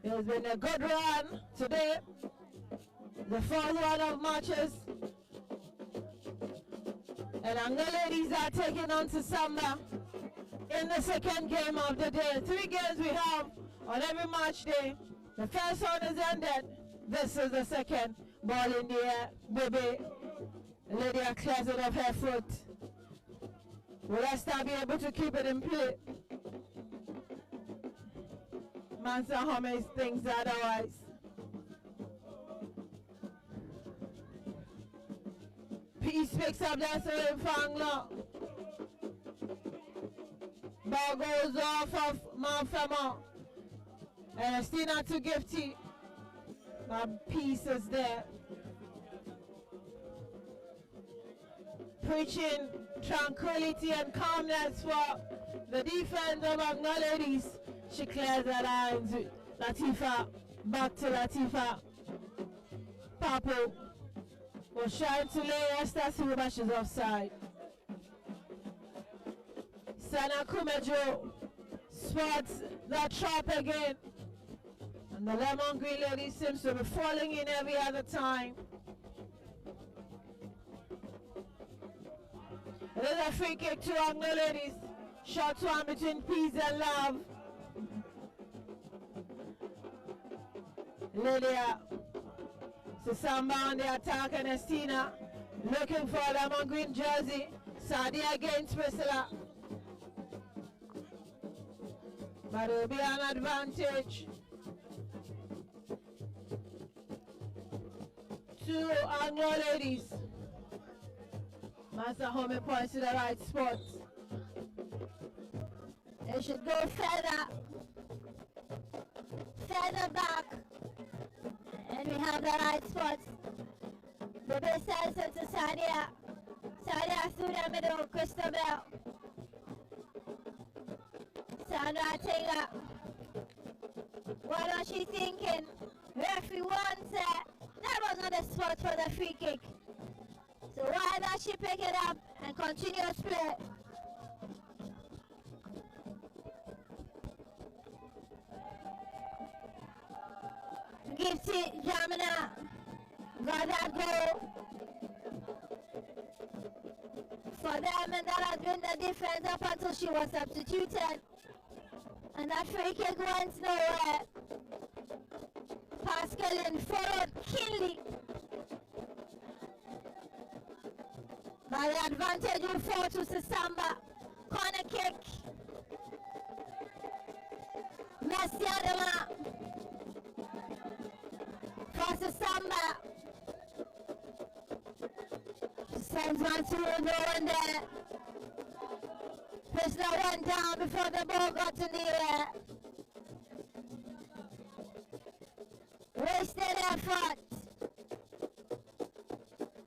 It has been a good run today. The fourth one of matches. And Anlo ladies are taking on Sissamba in the second game of the day. 3 games we have on every match day. The first one is ended. This is the second. Ball in the air. Baby. Lydia clears it off her foot. Will Esther be able to keep it in play? Mansa Homes thinks otherwise. Peace picks up that throw for Anlo. Ball goes off of Manfremo. Ernestina to Gifty. But Peace is there. Preaching tranquility and calmness for the defense of Anlo ladies. She clears the lines. Latifa. Back to Latifa. Papo was trying to lay Esther through, but she's offside. Sana Kumejo spots the trap again. And the lemon green lady seems to be falling in every other time. It is a free kick to Anlo ladies. Short one between Peace and Love. Lydia. Sissamba on the attack, and Estina looking for a lemon green jersey. Sadi against Priscilla. But it will be an advantage to Anlo ladies. Master Home points to the right spot. It should go further back. And we have the right spot. The best answer to Sadia. Sadia through the middle, Christabel. Sandra Taylor. What was she thinking? Referee wants it. That was not the spot for the free kick. So why does she pick it up and continue to play? Gifty Jamina got that goal for them, and that has been the difference up until she was substituted. And that free kick went nowhere. Pascaline followed keenly. By the advantage will fall to Sissamba. Corner kick. Messi Adama. For Sissamba. Sends one through, no one there. Prisla went down before the ball got in the air. Wasted effort.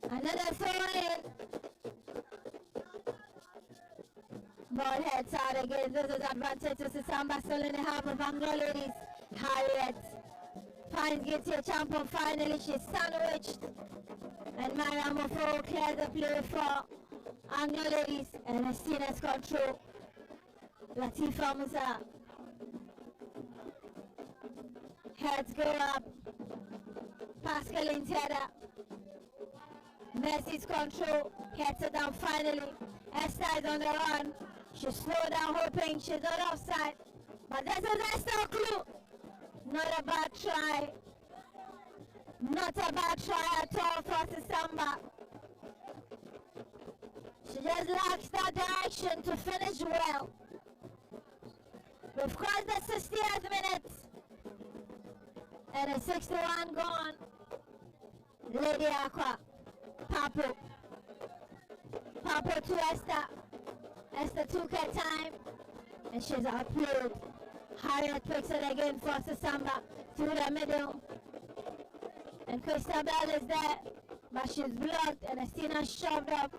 Another throw in. Ball heads out again. This is advantage to Sissamba, still in the half of Anlo ladies. Harriet finds Gitty Champion. Finally, she's sandwiched. And Mariamofo clears the play for Anlo ladies. And Estina's control. Latifa Musa. Heads go up. Pascaline header. Messi's control. Heads it down finally. Esther is on the run. She slowed down hoping she's not offside. But this is Esther's clue. Not a bad try. Not a bad try at all for Sissamba. She just lacks that direction to finish well. We've crossed the 60th minute. And a 61 gone. Lady Aqua. Papo. Papo to Esther. Esther took her time. And she's outplayed. Harriet picks it again for Sissamba. Through the middle. And Christabel is there. But she's blocked and Estina shoved up.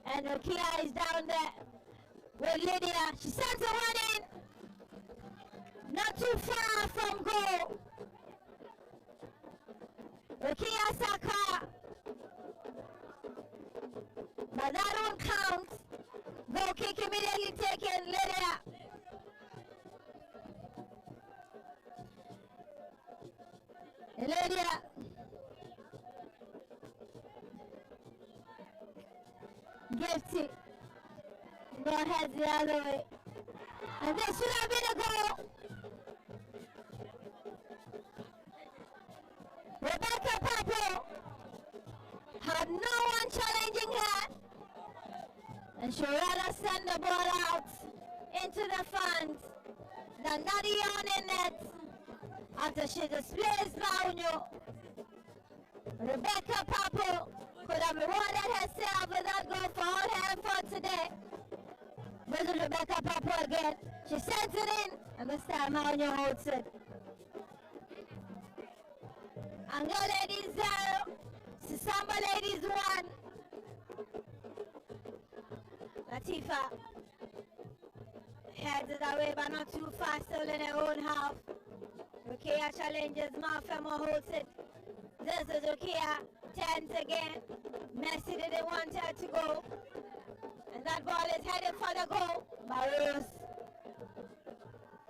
And Rukia is down there with Lydia. She sends a one in. Not too far from goal. Rukia Saka. But that don't count. Goal kick immediately taken, Lydia. Lydia. Gifty. Go ahead the other way. And this should have been a goal. Rebecca Papo had no one challenging her. And she rather send the ball out into the fans than not in net after she displays Maunyo. Rebecca Papo could have rewarded herself with that goal for all her effort today. This is Rebecca Papo again. She sends it in, and this time Maunyo holds it. Anlo ladies 0, Sissamba ladies 1. Latifa heads it away, but not too fast, still in her own half. Rukia challenges, Mafemo holds it. This is Rukia, 10th again. Messi didn't want her to go. And that ball is headed for the goal by Rose.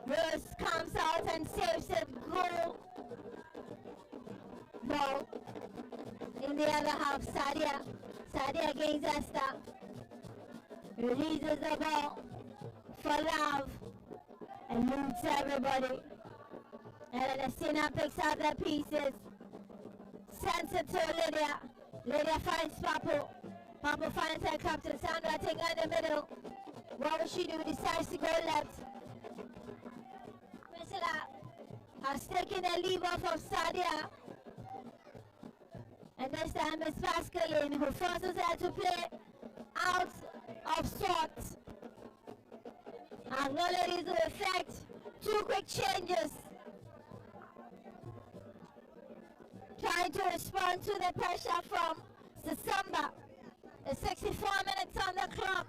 Rose comes out and saves it. Goal. Ball. In the other half, Sadia. Sadia against Esther. Releases the ball for love and moves everybody. And then Estina picks up the pieces. Sends it to Lydia. Lydia finds Papo. Papo finds her captain, Sandra taking her in the middle. What will she do? Decides to go left. Priscilla has taken a leave off of Sadia. And this time it's Pascaline who forces her to play out of sorts. Anlo ladies will effect 2 quick changes. Trying to respond to the pressure from Sissamba. It's 64 minutes on the clock.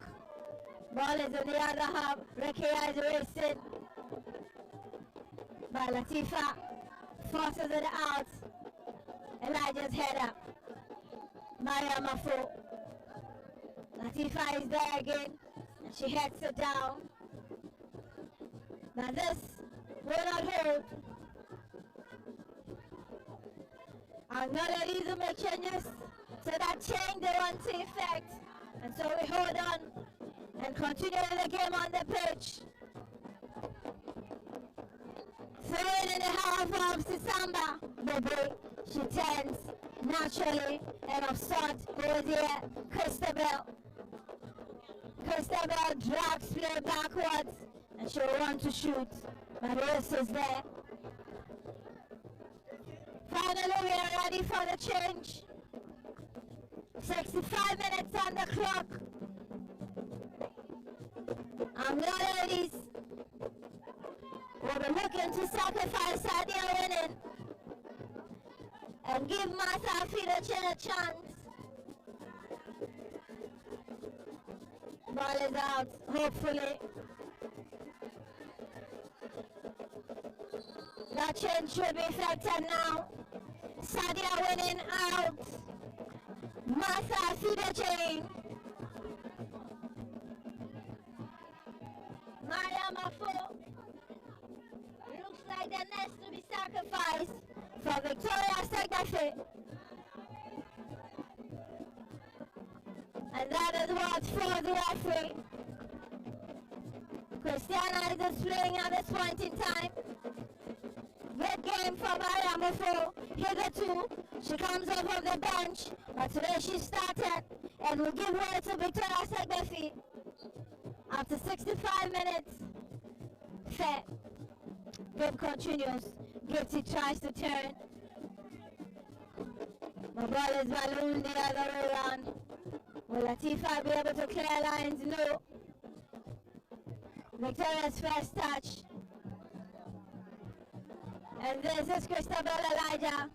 Ball is in the other half. Rekia is racing. By Latifa. Forces it out. Elijah's header. Maria Mafo. Latifa is there again. And she heads it down. But this will not hold. Another reason make changes so that change they want to effect. And so we hold on and continue the game on the pitch. Third in the half of Sissamba. Baby, she turns naturally and of sort goes here. Christabel drags play backwards and she will want to shoot. But Vrs is there. Finally, we are ready for the change. 65 minutes on the clock. Anlo ladies will be looking to sacrifice Sadia winning and give Martha Fidoche a chance. Ball is out, hopefully. That change should be effected now. Sadia winning out. Martha Fidoche. Maria Mafo. Looks like the next to be sacrificed for Victoria Segdafe. And that is what for the referee. Christiana is displaying at this point in time. Good game for Maria Mafo. Hitherto, she comes off of the bench, but today she started and will give way to Victoria Segdafe. After 65 minutes, fair. Game continues. Gipsy tries to turn. The ball is ballooned the other way around. Will Latifa be able to clear lines? No. Victoria's first touch. And this is Christabel Elijah.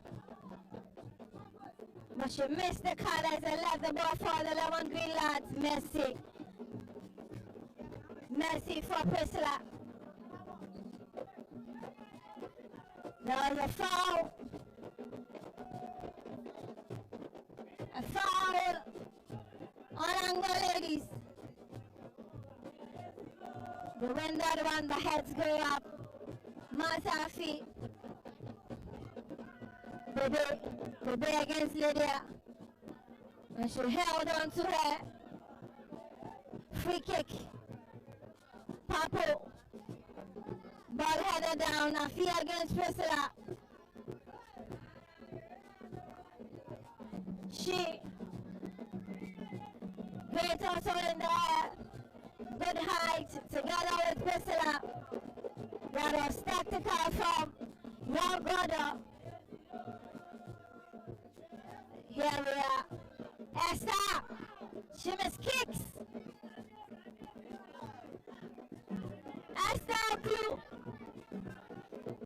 But she missed the colors and left the ball for the lemon green lads. Messi. Messi for Priscilla. There was a foul. A foul on Anlo ladies. The win that one, the heads go up. Masafi. Bebe against Lydia. And she held on to her. Free kick. Papo. Ball headed down. Afia against Priscilla. She. Great also in the air. Good height together with Priscilla. That was tactical from Young Goddard. Here we are. Esther. She missed kicks. Esther Clue.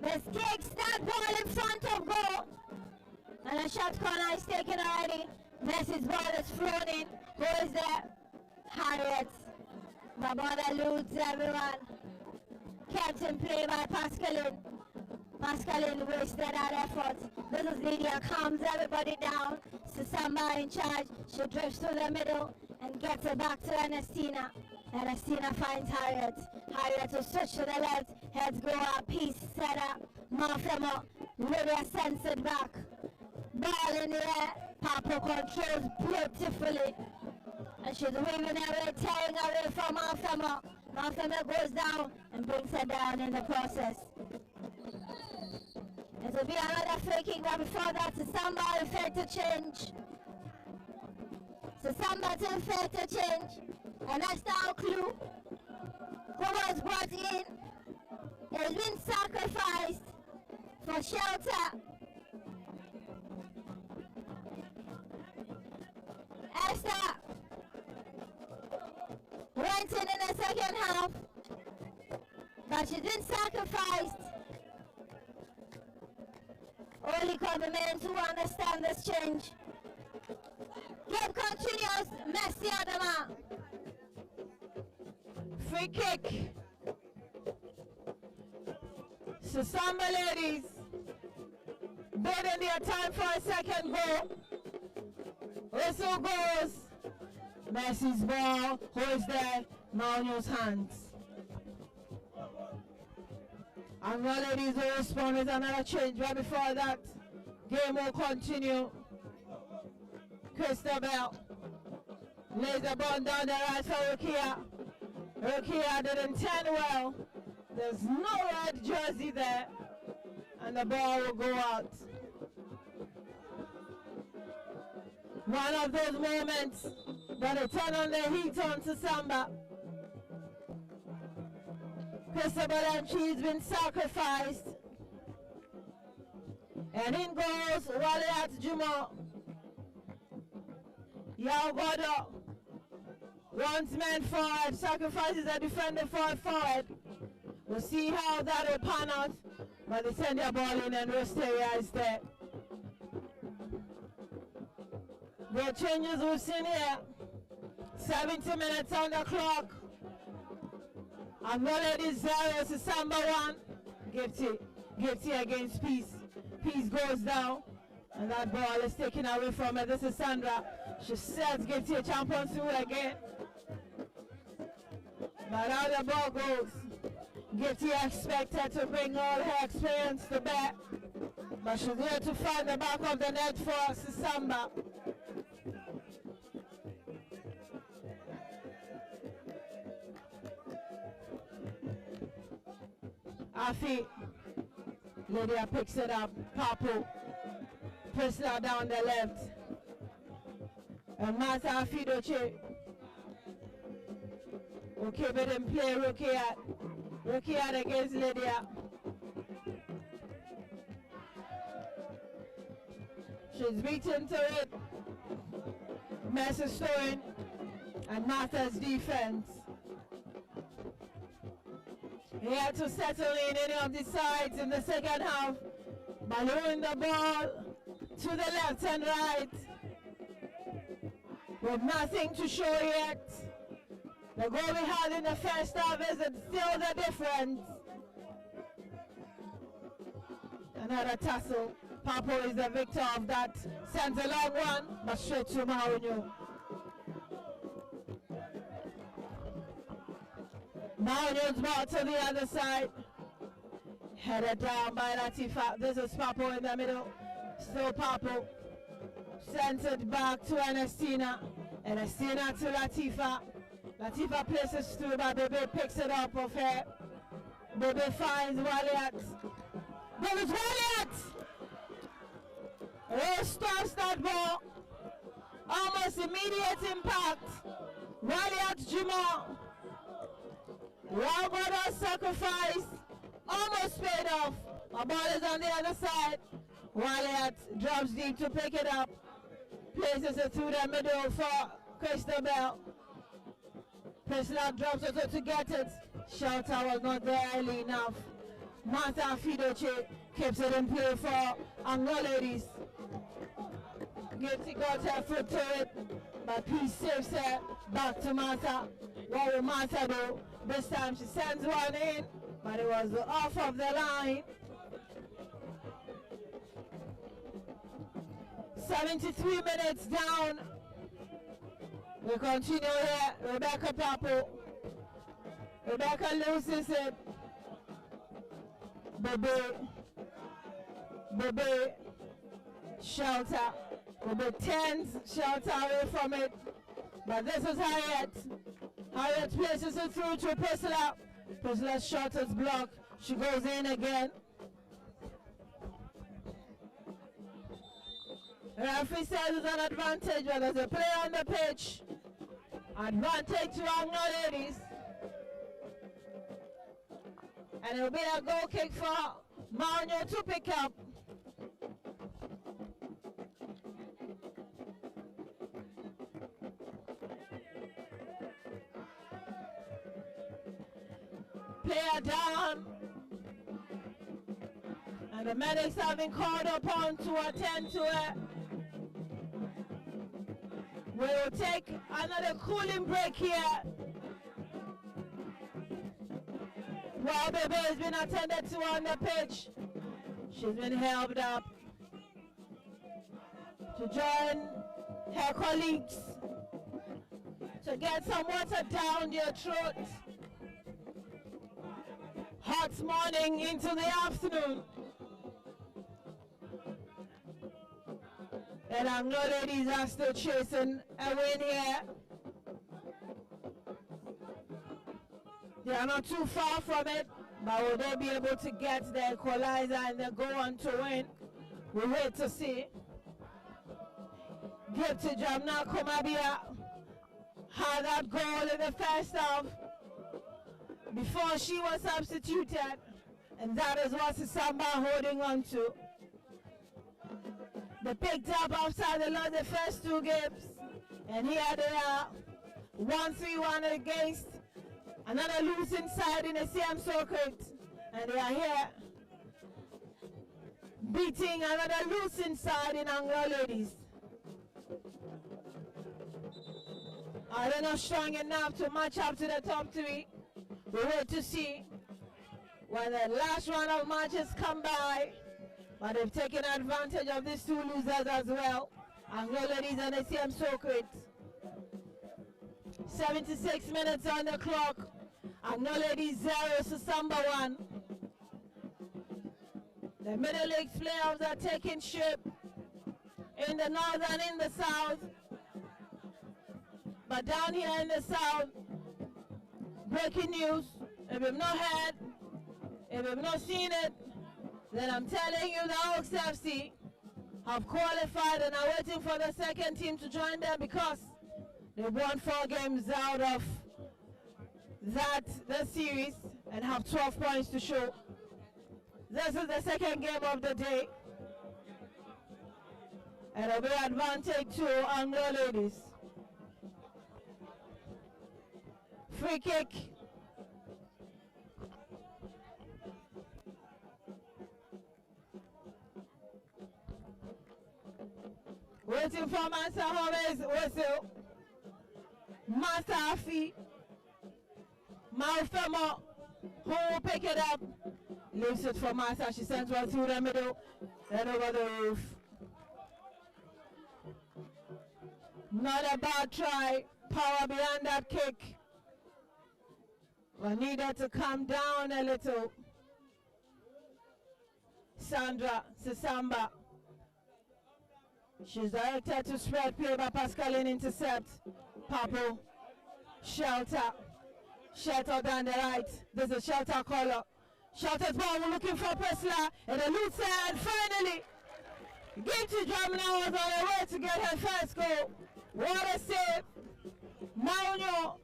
Miss kicks that ball in front of goal. And a shot corner is taken already. Messi's ball is thrown in. Who is there? Harriet. The ball eludes everyone. Kept in play by Pascaline. Pascaline wasted that effort. This is Lydia, calms everybody down. Sissamba in charge. She drifts to the middle and gets it back to Ernestina. Ernestina finds Harriet. Harriet will switch to the left. Heads go up. Piece set up. Marfemo. Lydia sends it back. Ball in the air. Papa controls beautifully. And she's weaving her way, tearing away from Marfemo. Marfemo goes down and brings her down in the process. It will be another free kick, but before that, Sissamba will fail to change. Sissamba will fail to change. And that's our clue. Who was brought in has been sacrificed for shelter. Esther went in the second half, but she's been sacrificed. Only call the men to understand this change. Game continues. Messi Adama. Free kick. Sissamba ladies. Building their time for a second goal. Whistle goes. Messi's ball. Who is there? Mourinho's hands. And the ladies will respond with another change. But before that, game will continue. Christabel lays the ball down the right for Rukia. Rukia didn't turn well. There's no red jersey there. And the ball will go out. One of those moments that they turn on the heat on Sissamba. Christabel and she's been sacrificed. And in goes Waliat Juma. Yagodo runs men forward, sacrifices a defender forward. We'll see how that will pan out. But they send their ball in and Rosteria is there. The changes we've seen here. 70 minutes on the clock. Anlo ladies 0, Sissamba 1. Gifty against Peace. Peace goes down. And that ball is taken away from her. This is Sandra. She sets Gifty a champion through again. But how the ball goes. Gifty expected to bring all her experience to bear. But she's here to find the back of the net for Sissamba. Afi, Lydia picks it up. Papu, Priscilla down the left. And Martha Afidoche. Okay, but then play Rukiat against Lydia. She's beaten to it. Messi Stone and Martha's defense. He had to settle in any of the sides in the second half by lowering the ball to the left and right with nothing to show yet. The goal we had in the first half is still the difference. Another tussle. Papo is the victor of that. Sends a long one, but straight to Mourinho. Mourinho's ball to the other side. Headed down by Latifa. This is Papo in the middle. Still Papo. Sends it back to Ernestina. Ernestina to Latifa. Latifa places through, but Bebe picks it up of her. Bebe finds Waliat. There is Waliat! Rose stops that ball. Almost immediate impact. Waliat Juma. Walgoda sacrifice. Almost paid off. The ball is on the other side. Waliat drops deep to pick it up. Places it through the middle for Christabel. Priscilla drops it to get it. Shelter was not there early enough. Martha Fidoche keeps it in play for Anlo ladies. Gifty got her foot to it, but Peace saves her back to Martha. What will Martha do? This time she sends one in, but it was off of the line. 73 minutes down. We continue here. Rebecca Papo. Rebecca loses it. Bebe. Shelter. Bebe tends Shelter away from it. But this is Harriet. Harriet places it through to Priscilla. Priscilla's shot is blocked. She goes in again. The referee says it's an advantage, but there's a player on the pitch. Advantage to Anlo ladies. And it'll be a goal kick for Mourinho to pick up. Player down. And the medics have been called upon to attend to it. We'll take another cooling break here. While Bebe has been attended to on the pitch, she's been helped up to join her colleagues to get some water down their throat. Hot morning into the afternoon. And Anlo ladies are still chasing a win here. They are not too far from it, but will they be able to get the equalizer and then go on to win? We'll wait to see. Give to Jamna Kumabia. Had that goal in the first half before she was substituted, and that is what Sissamba holding on to. They picked up after they lost the first two games, and here they are, 1-3-1 against another losing side in the CM circuit, and they are here beating another losing side in Anlo ladies. Are they not strong enough to match up to the top three? We wait to see when the last round of matches come by. But they've taken advantage of these two losers as well. Anlo ladies and the CM circuit. 76 minutes on the clock. Anlo ladies 0, Sissamba 1. The Middle League playoffs are taking shape in the north and in the south. But down here in the south, breaking news, if you've not heard, if you've not seen it, then I'm telling you the Hawks FC have qualified and are waiting for the second team to join them because they won 4 games out of the series and have 12 points to show. This is the second game of the day. And it'll be advantage to Anlo ladies. Free kick. Waiting for Master Holmes whistle. Master Afi. Malfemo, who will pick it up. Leaves it for Master. She sends one through the middle. Then over the roof. Not a bad try. Power behind that kick. We need her to calm down a little. Vrs Sissamba. She's directed to spread play by Pascaline intercept. Papo. Shelter. Shelter down the right. There's a Shelter caller. Shelter's ball, we're looking for Presla. And the loose and finally, Ginty Jamna was on her way to get her first goal. What a save. Maunyo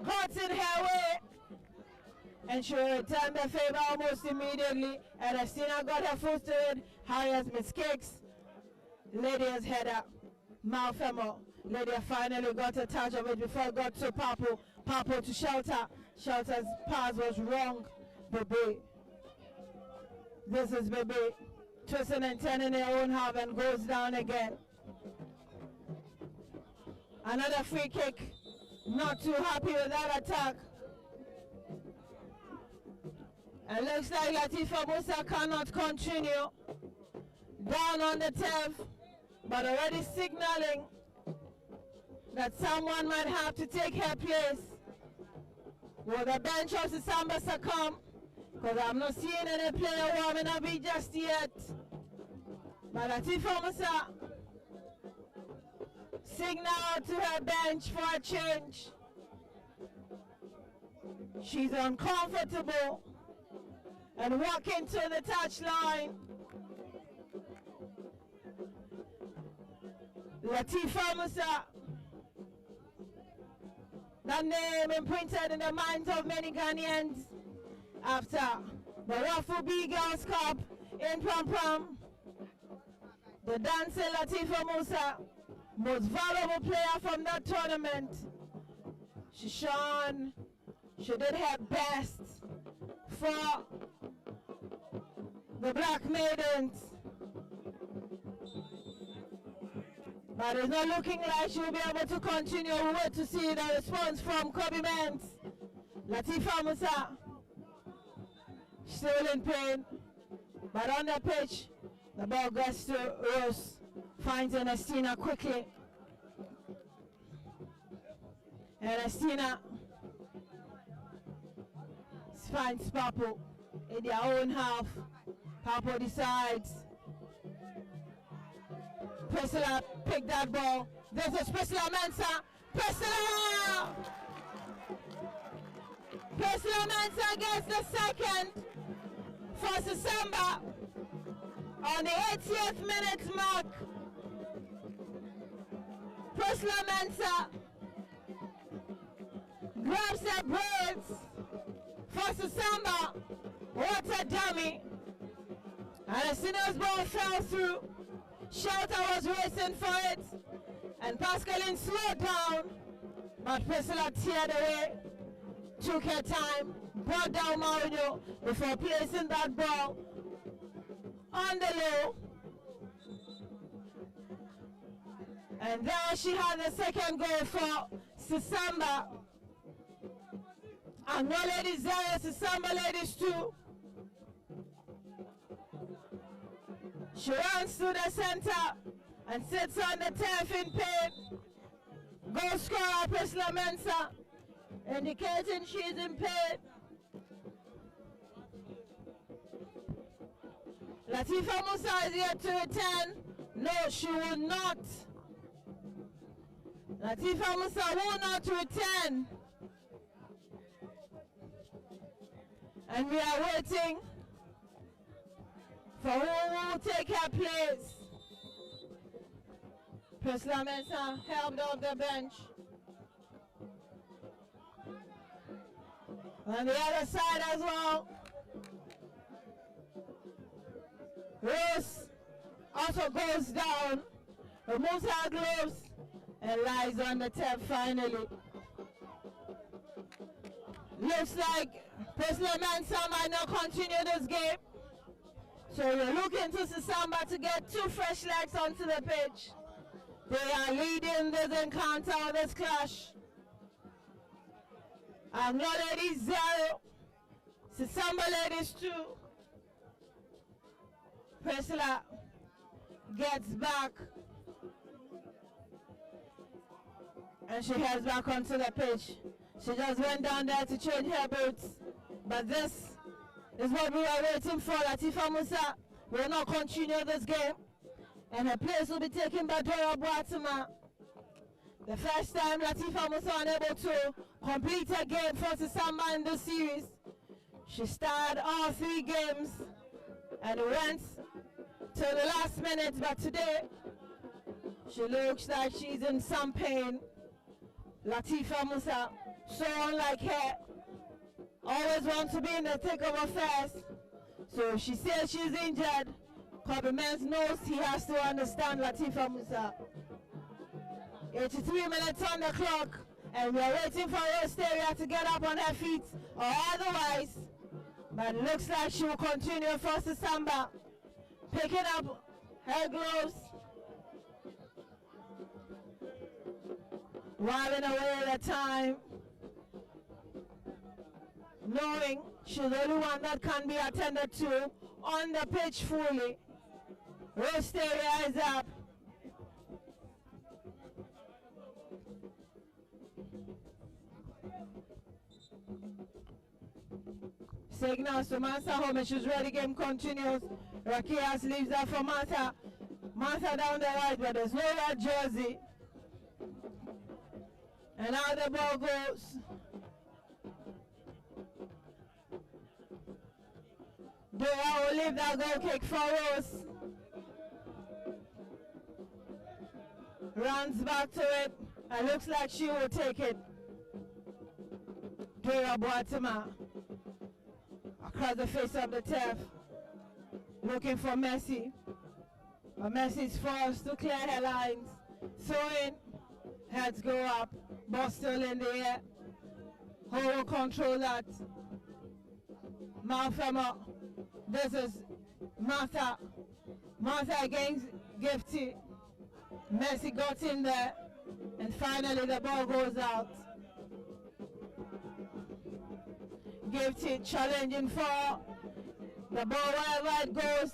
got in her way. And she returned the favor almost immediately. And Estina got her foot to it. Harriet's mistakes. Lydia's header. Malfemo. Lydia finally got a touch of it before it got to Papo. Papo to Shelter. Shelter's pass was wrong. Bebe. This is Bebe. Twisting and turning their own half and goes down again. Another free kick. Not too happy with that attack. And looks like Latifa Musa cannot continue. Down on the turf, but already signaling that someone might have to take her place. Will the bench of Sissamba succumb? Because I'm not seeing any player warming up just yet. But Latifa Musa signal to her bench for a change. She's uncomfortable and walking to the touchline. Latifa Musa, that name imprinted in the minds of many Ghanaians after the Waffle B Girls Cup in Pram Pram. The dancer Latifa Musa, most valuable player from that tournament. She did her best for the Black Maidens. But it's not looking like she'll be able to continue. We wait to see the response from Kobe Mens. Latifa Musa still in pain, but on the pitch, the ball gets to Rose, finds Ernestina quickly. Ernestina finds Papo in their own half. Papo decides. Priscilla picked that ball. This is Priscilla Mensah. Priscilla! Priscilla Mensah gets the second for Sissamba on the 80th minute mark. Priscilla Mensah grabs the braids for Sissamba. What a dummy. And as soon as ball fell through, Shelter was racing for it, and Pascaline slowed down, but Priscilla teared away, took her time, brought down Mourinho before placing that ball on the low. And there she had the second goal for Sissamba. Anlo ladies 0, Sissamba ladies 2. She runs to the center and sits on the turf in pain. Goal scorer Priscilla Mensah, indicating she's in pain. Latifa Musa is yet to return. No, she will not. Latifa Musa will not return. And we are waiting for who will take her place. Priscilla Mensah helped off the bench. On the other side as well, Rose also goes down, removes her gloves, and lies on the turf finally. Looks like Priscilla Mensah might not continue this game. So we're looking to Sissamba to get 2 fresh legs onto the pitch. They are leading this encounter, this clash. Anlo ladies 0, Sissamba ladies 2. Priscilla gets back, and she heads back onto the pitch. She just went down there to change her boots, but this is what we are waiting for. Latifa Musa will not continue this game, and her place will be taken by Dora Boatema. The first time Latifa Musa unable to complete a game for Sissamba in this series. She started all 3 games and went to the last minute, but today she looks like she's in some pain. Latifa Musa, so unlike her, always wants to be in the thick of affairs. So if she says she's injured, Kobe Mens knows he has to understand Latifa Musa. 83 minutes on the clock, and we are waiting for Rosteria to get up on her feet, or otherwise. But it looks like she will continue for Sissamba, picking up her gloves, whiling away the time, knowing she's the only one that can be attended to on the pitch fully. Rosteria is up. Signals to Martha home, and she's ready. Game continues. Rakias leaves that for Martha. Martha down the right, but there's no red jersey. And now the ball goes. Dora will leave that goal kick for Rose. Runs back to it, and looks like she will take it. Dora Boatema across the face of the turf, looking for Messi. But Messi's forced to clear her lines. Throwing, heads go up, ball still in the air. Who will control that? Malfema. This is Martha. Martha against Gifty. Messi got in there, and finally the ball goes out. Gives it, challenging for the ball wherever it goes,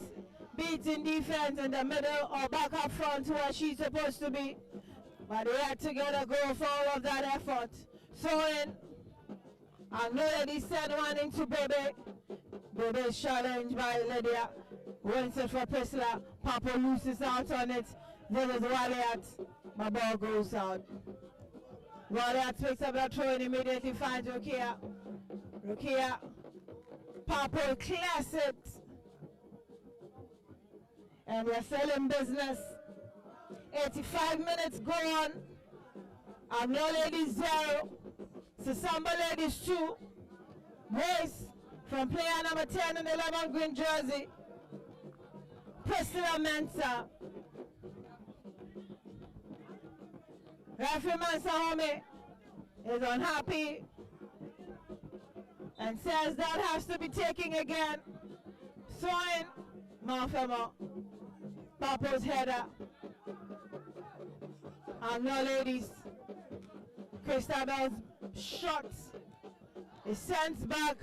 beating defense in the middle or back up front where she's supposed to be. But they had to get a goal for all of that effort. Throwing, Anlo Lady sent one into Bebe. Bebe's challenged by Lydia. Wins it for Priscilla. Papa loses out on it. This is Waliat. My ball goes out. Waliat picks up the throw and immediately finds Rukia. Rukia. Papa clears it. And we're still in business. 85 minutes gone. Anlo Ladies 0. Sissamba Ladies 2. Race from player number 10 in the 11 green jersey. Priscilla Mensah. Referee Mansa Home is unhappy and says that has to be taken again. Throwing Malfemo. Papa's header. Anlo Ladies. Christabel's shot is sent back.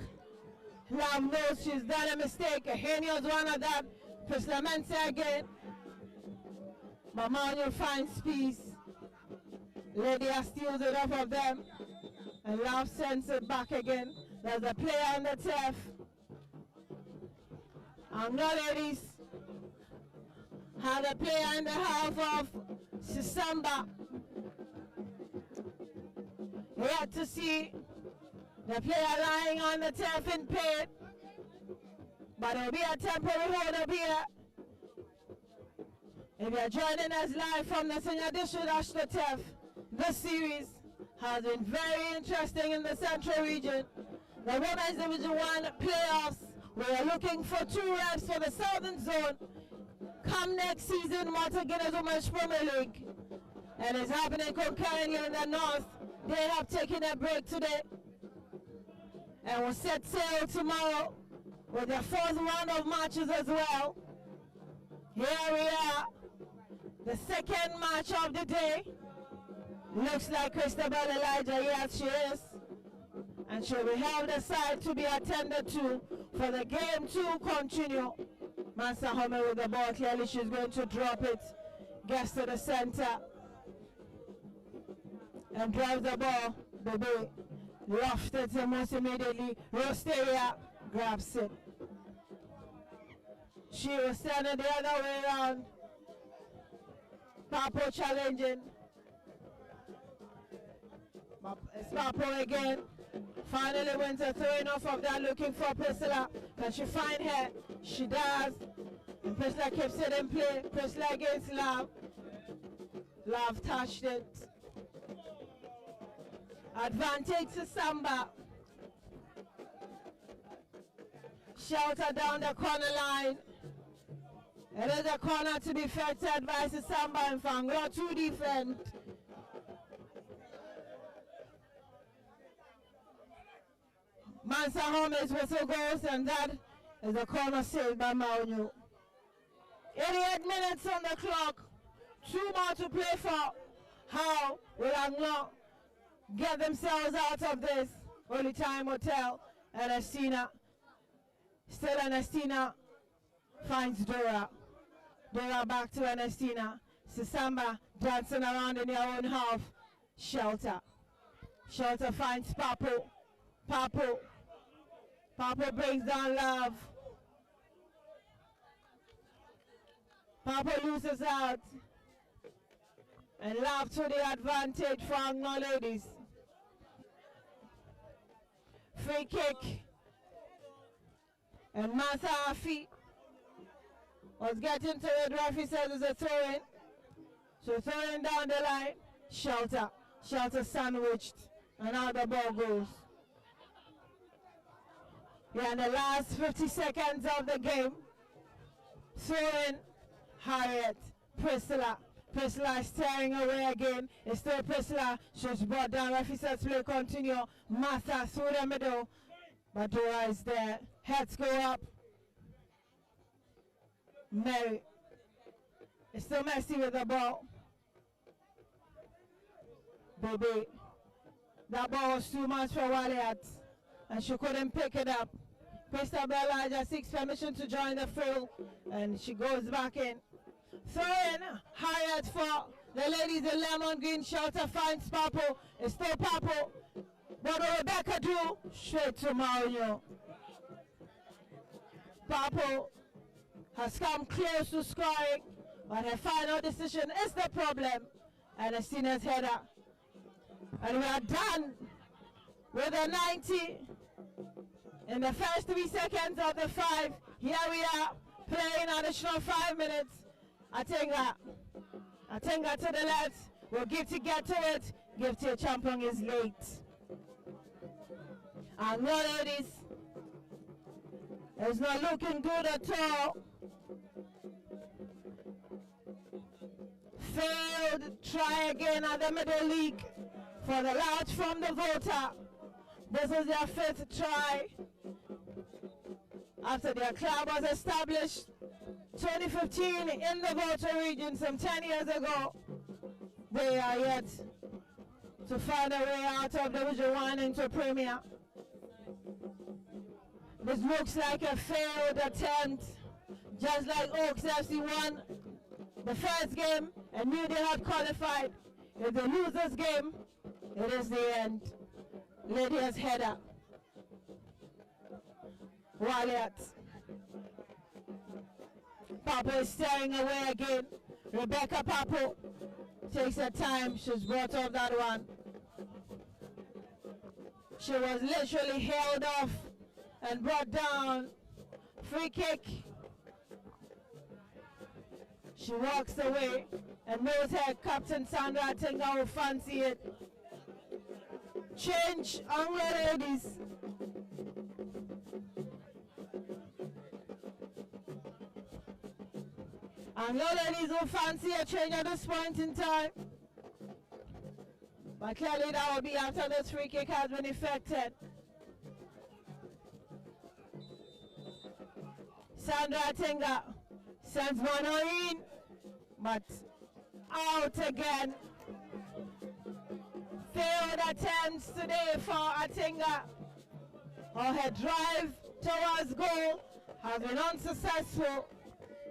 Lam knows she's done a mistake. Henio's one of that. Priscilla Mensah again. Mamano finds peace. Lydia steals it off of them. And Lam sends it back again. There's a player on the turf. Anlo Ladies had a player in the half of Sissamba. We had to see the player lying on the turf in pain. But there'll be a temporary hold up here. If you're joining us live from the Senior District Ashton turf, this series has been very interesting in the Central region. The Women's Division 1 playoffs, we are looking for 2 reps for the Southern Zone. Come next season, Martha Guinness Women's Premier League. And it's happening concurrently in the North. They have taken a break today. And will set sail tomorrow with their 4th round of matches as well. Here we are, the 2nd match of the day. Looks like Christabel Elijah, yes she is. And she will be held aside to be attended to for the game to continue. Mansa Home with the ball, clearly she's going to drop it. Gets to the center. And drives the ball. Bebe lofts it almost immediately. Rosteria grabs it. She was standing the other way around. Papo challenging. It's Papo again. Finally wins a throwing off of that, looking for Priscilla. Can she find her? She does. And Priscilla keeps it in play. Priscilla against Love. Love touched it. Advantage to Samba. Shelter down the corner line. It is a corner to be fetched by Sissamba and Fangla to defend. Mansa Home's whistle goes, and that is a corner saved by Maunyu. 88 minutes on the clock. 2 more to play for. How will Anlo get themselves out of this? Only time will tell. Ernestina. Still Ernestina finds Dora. Dora back to Ernestina. Sissamba dancing around in their own half. Shelter. Shelter finds Papo. Papo. Papo brings down Love. Papo loses out. And Love to the advantage for Anlo Ladies. Free kick. And Martha Afi was getting to it. Referee says it's a throw-in. So throwing down the line. Shelter. Shelter sandwiched. And now the ball goes. Yeah, in the last 50 seconds of the game. Throwing Harriet. Priscilla. Priscilla is tearing away again. It's still Priscilla. She's brought down. Referee says play continue. Martha through the middle. But Dora is there. Heads go up. Mary. It's still Messi with the ball. Baby, that ball was too much for Waliat, and she couldn't pick it up. Christabel Elijah seeks permission to join the field, and she goes back in. Throw in Harriet for the ladies in lemon green shelter, finds Papo. It's still Papo. What will Rebecca do? Straight to Mario. Papo has come close to scoring, but her final decision is the problem. And the seniors header. And we are done with the 90 in the first 3 seconds of the 5. Here we are playing additional 5 minutes. Atenga to the left. We'll give to get to it. Give to Champong is late. And no ladies, it's not looking good at all. Failed try again at the middle league for the large from the voter. This is their 5th try after their club was established 2015 in the voter region some 10 years ago. They are yet to find a way out of Division 1 into Premier. This looks like a failed attempt, just like Oaks FC won the first game and knew they had qualified. If they lose this game, it is the end. Lydia's header. Waliat. Papo is staring away again. Rebecca Papo takes her time. She's brought off that one. She was literally held off and brought down. Free kick. She walks away and knows her captain Sandra Atenga will fancy it. Change Anlo ladies. Anlo ladies will fancy a change at this point in time. But clearly that will be after this free kick has been effected. Sandra Atenga sends one in, but out again. Failed attempts today for Atenga. Her drive towards goal has been unsuccessful.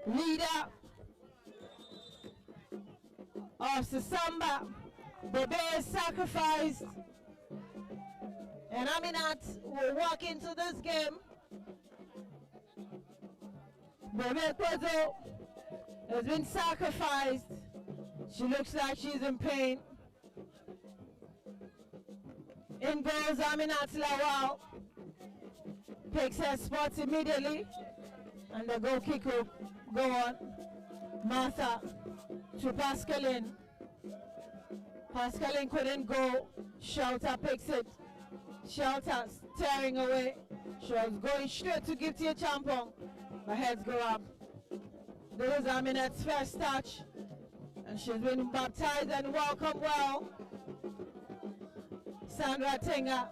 Leader of Sissamba, Bebe is sacrificed. And Aminat will walk into this game. Bebe Kozo has been sacrificed. She looks like she's in pain. In goes Aminat Lawal. Takes her spots immediately. And the goal kick will go on. Martha to Pascaline. Pascaline couldn't go. Shelter picks it. Shelter tearing away. She was going straight to give to a Champong. Her heads go up. This is Aminat's first touch. And she's been baptized and welcomed well. Sandra Atenga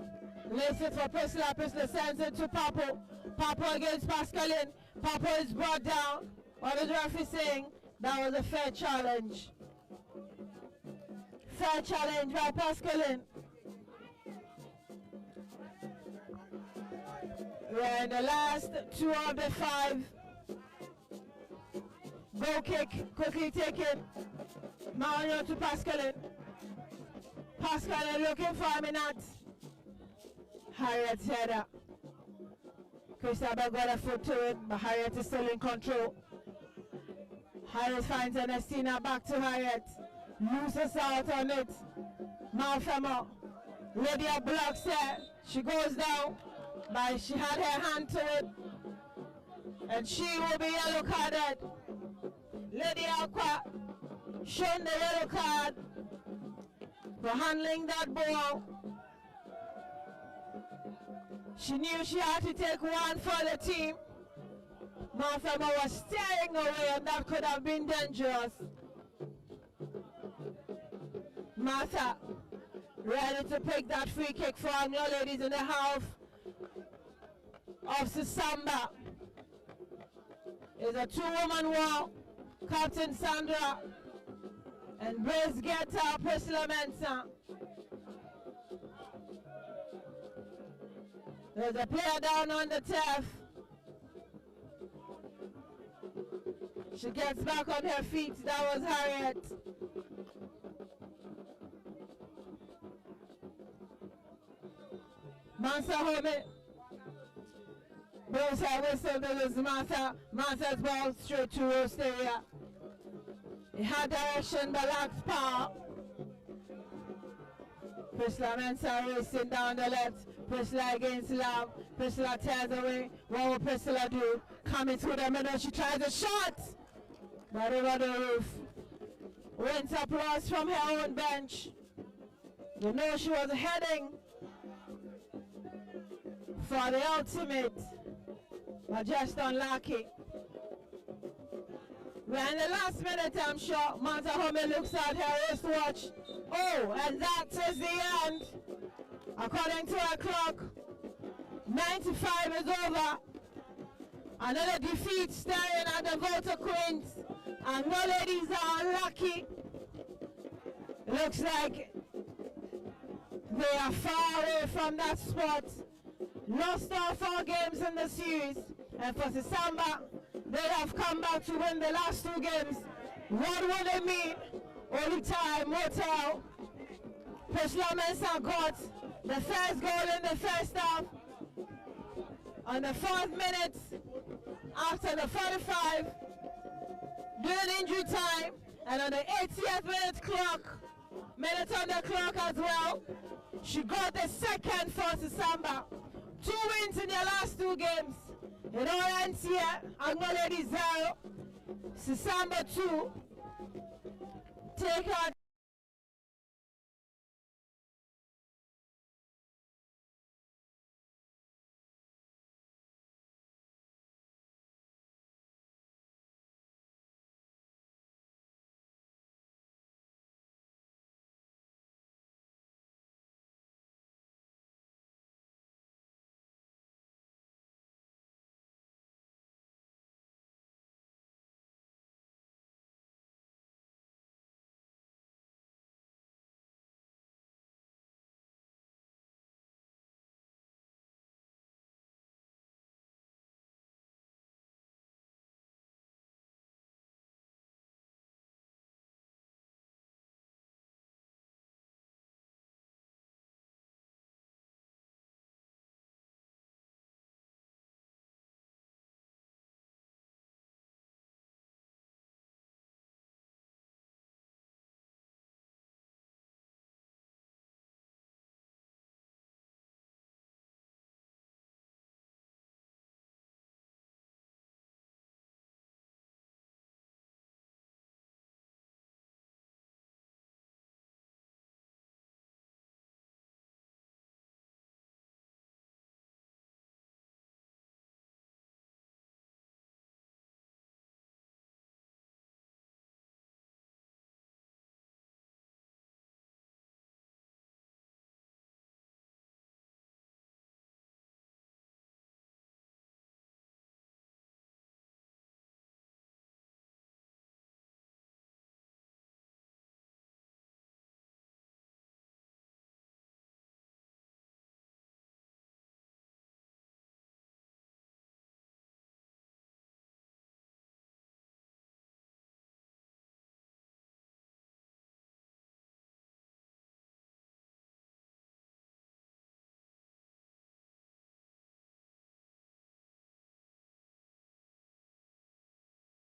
lays it for Priscilla. Priscilla sends it to Papo. Papo against Pascaline. Papo is brought down. What is the referee saying? That was a fair challenge. Fair challenge by Pascaline. We're in the last 2 of the 5. Goal kick quickly taken. Mario to Pascaline. Pascaline looking for Aminat. Harriet's header. Christabel got a foot to it, but Harriet is still in control. Harriet finds Ernestina, back to Harriet. Loses out on it. Malfamo. Lydia blocks her. She goes down, but she had her hand to it. And she will be yellow carded. Lydia Aqua shown the yellow card for handling that ball. She knew she had to take one for the team. Malfamo was staring away and that could have been dangerous. Martha ready to pick that free kick for Anlo ladies in the half of Sissamba. It's a 2-woman war. Captain Sandra and Briz Geta, Priscilla Mensah. There's a player down on the turf. She gets back on her feet. That was Harriet. Mansa Home blows her whistle. This is Martha. Martha's ball straight to Roast area. It had direction but lacks power. Priscilla Mensah racing down the left. Priscilla against Love. Priscilla tears away. What will Priscilla do? Coming through the middle. She tries a shot. But over the roof. Wins applause from her own bench. You know she was heading for the ultimate. But just unlucky. We're in the last minute, I'm sure. Manta Home looks at her wristwatch. Oh, and that is the end. According to her clock, 95 is over. Another defeat staring at the Volta Queens. And no ladies are unlucky. Looks like they are far away from that spot. Lost all 4 games in the series. And for Sissamba, they have come back to win the last 2 games. What will it mean? Only time will tell. Priscilla Mensah got the first goal in the first half. On the 4th minute, after the 45, during injury time, and on the 80th minute on the clock as well, she got the second for Sissamba. 2 wins in their last 2 games. It all ends here. Anlo Ladies 0, Sissamba 2. Take out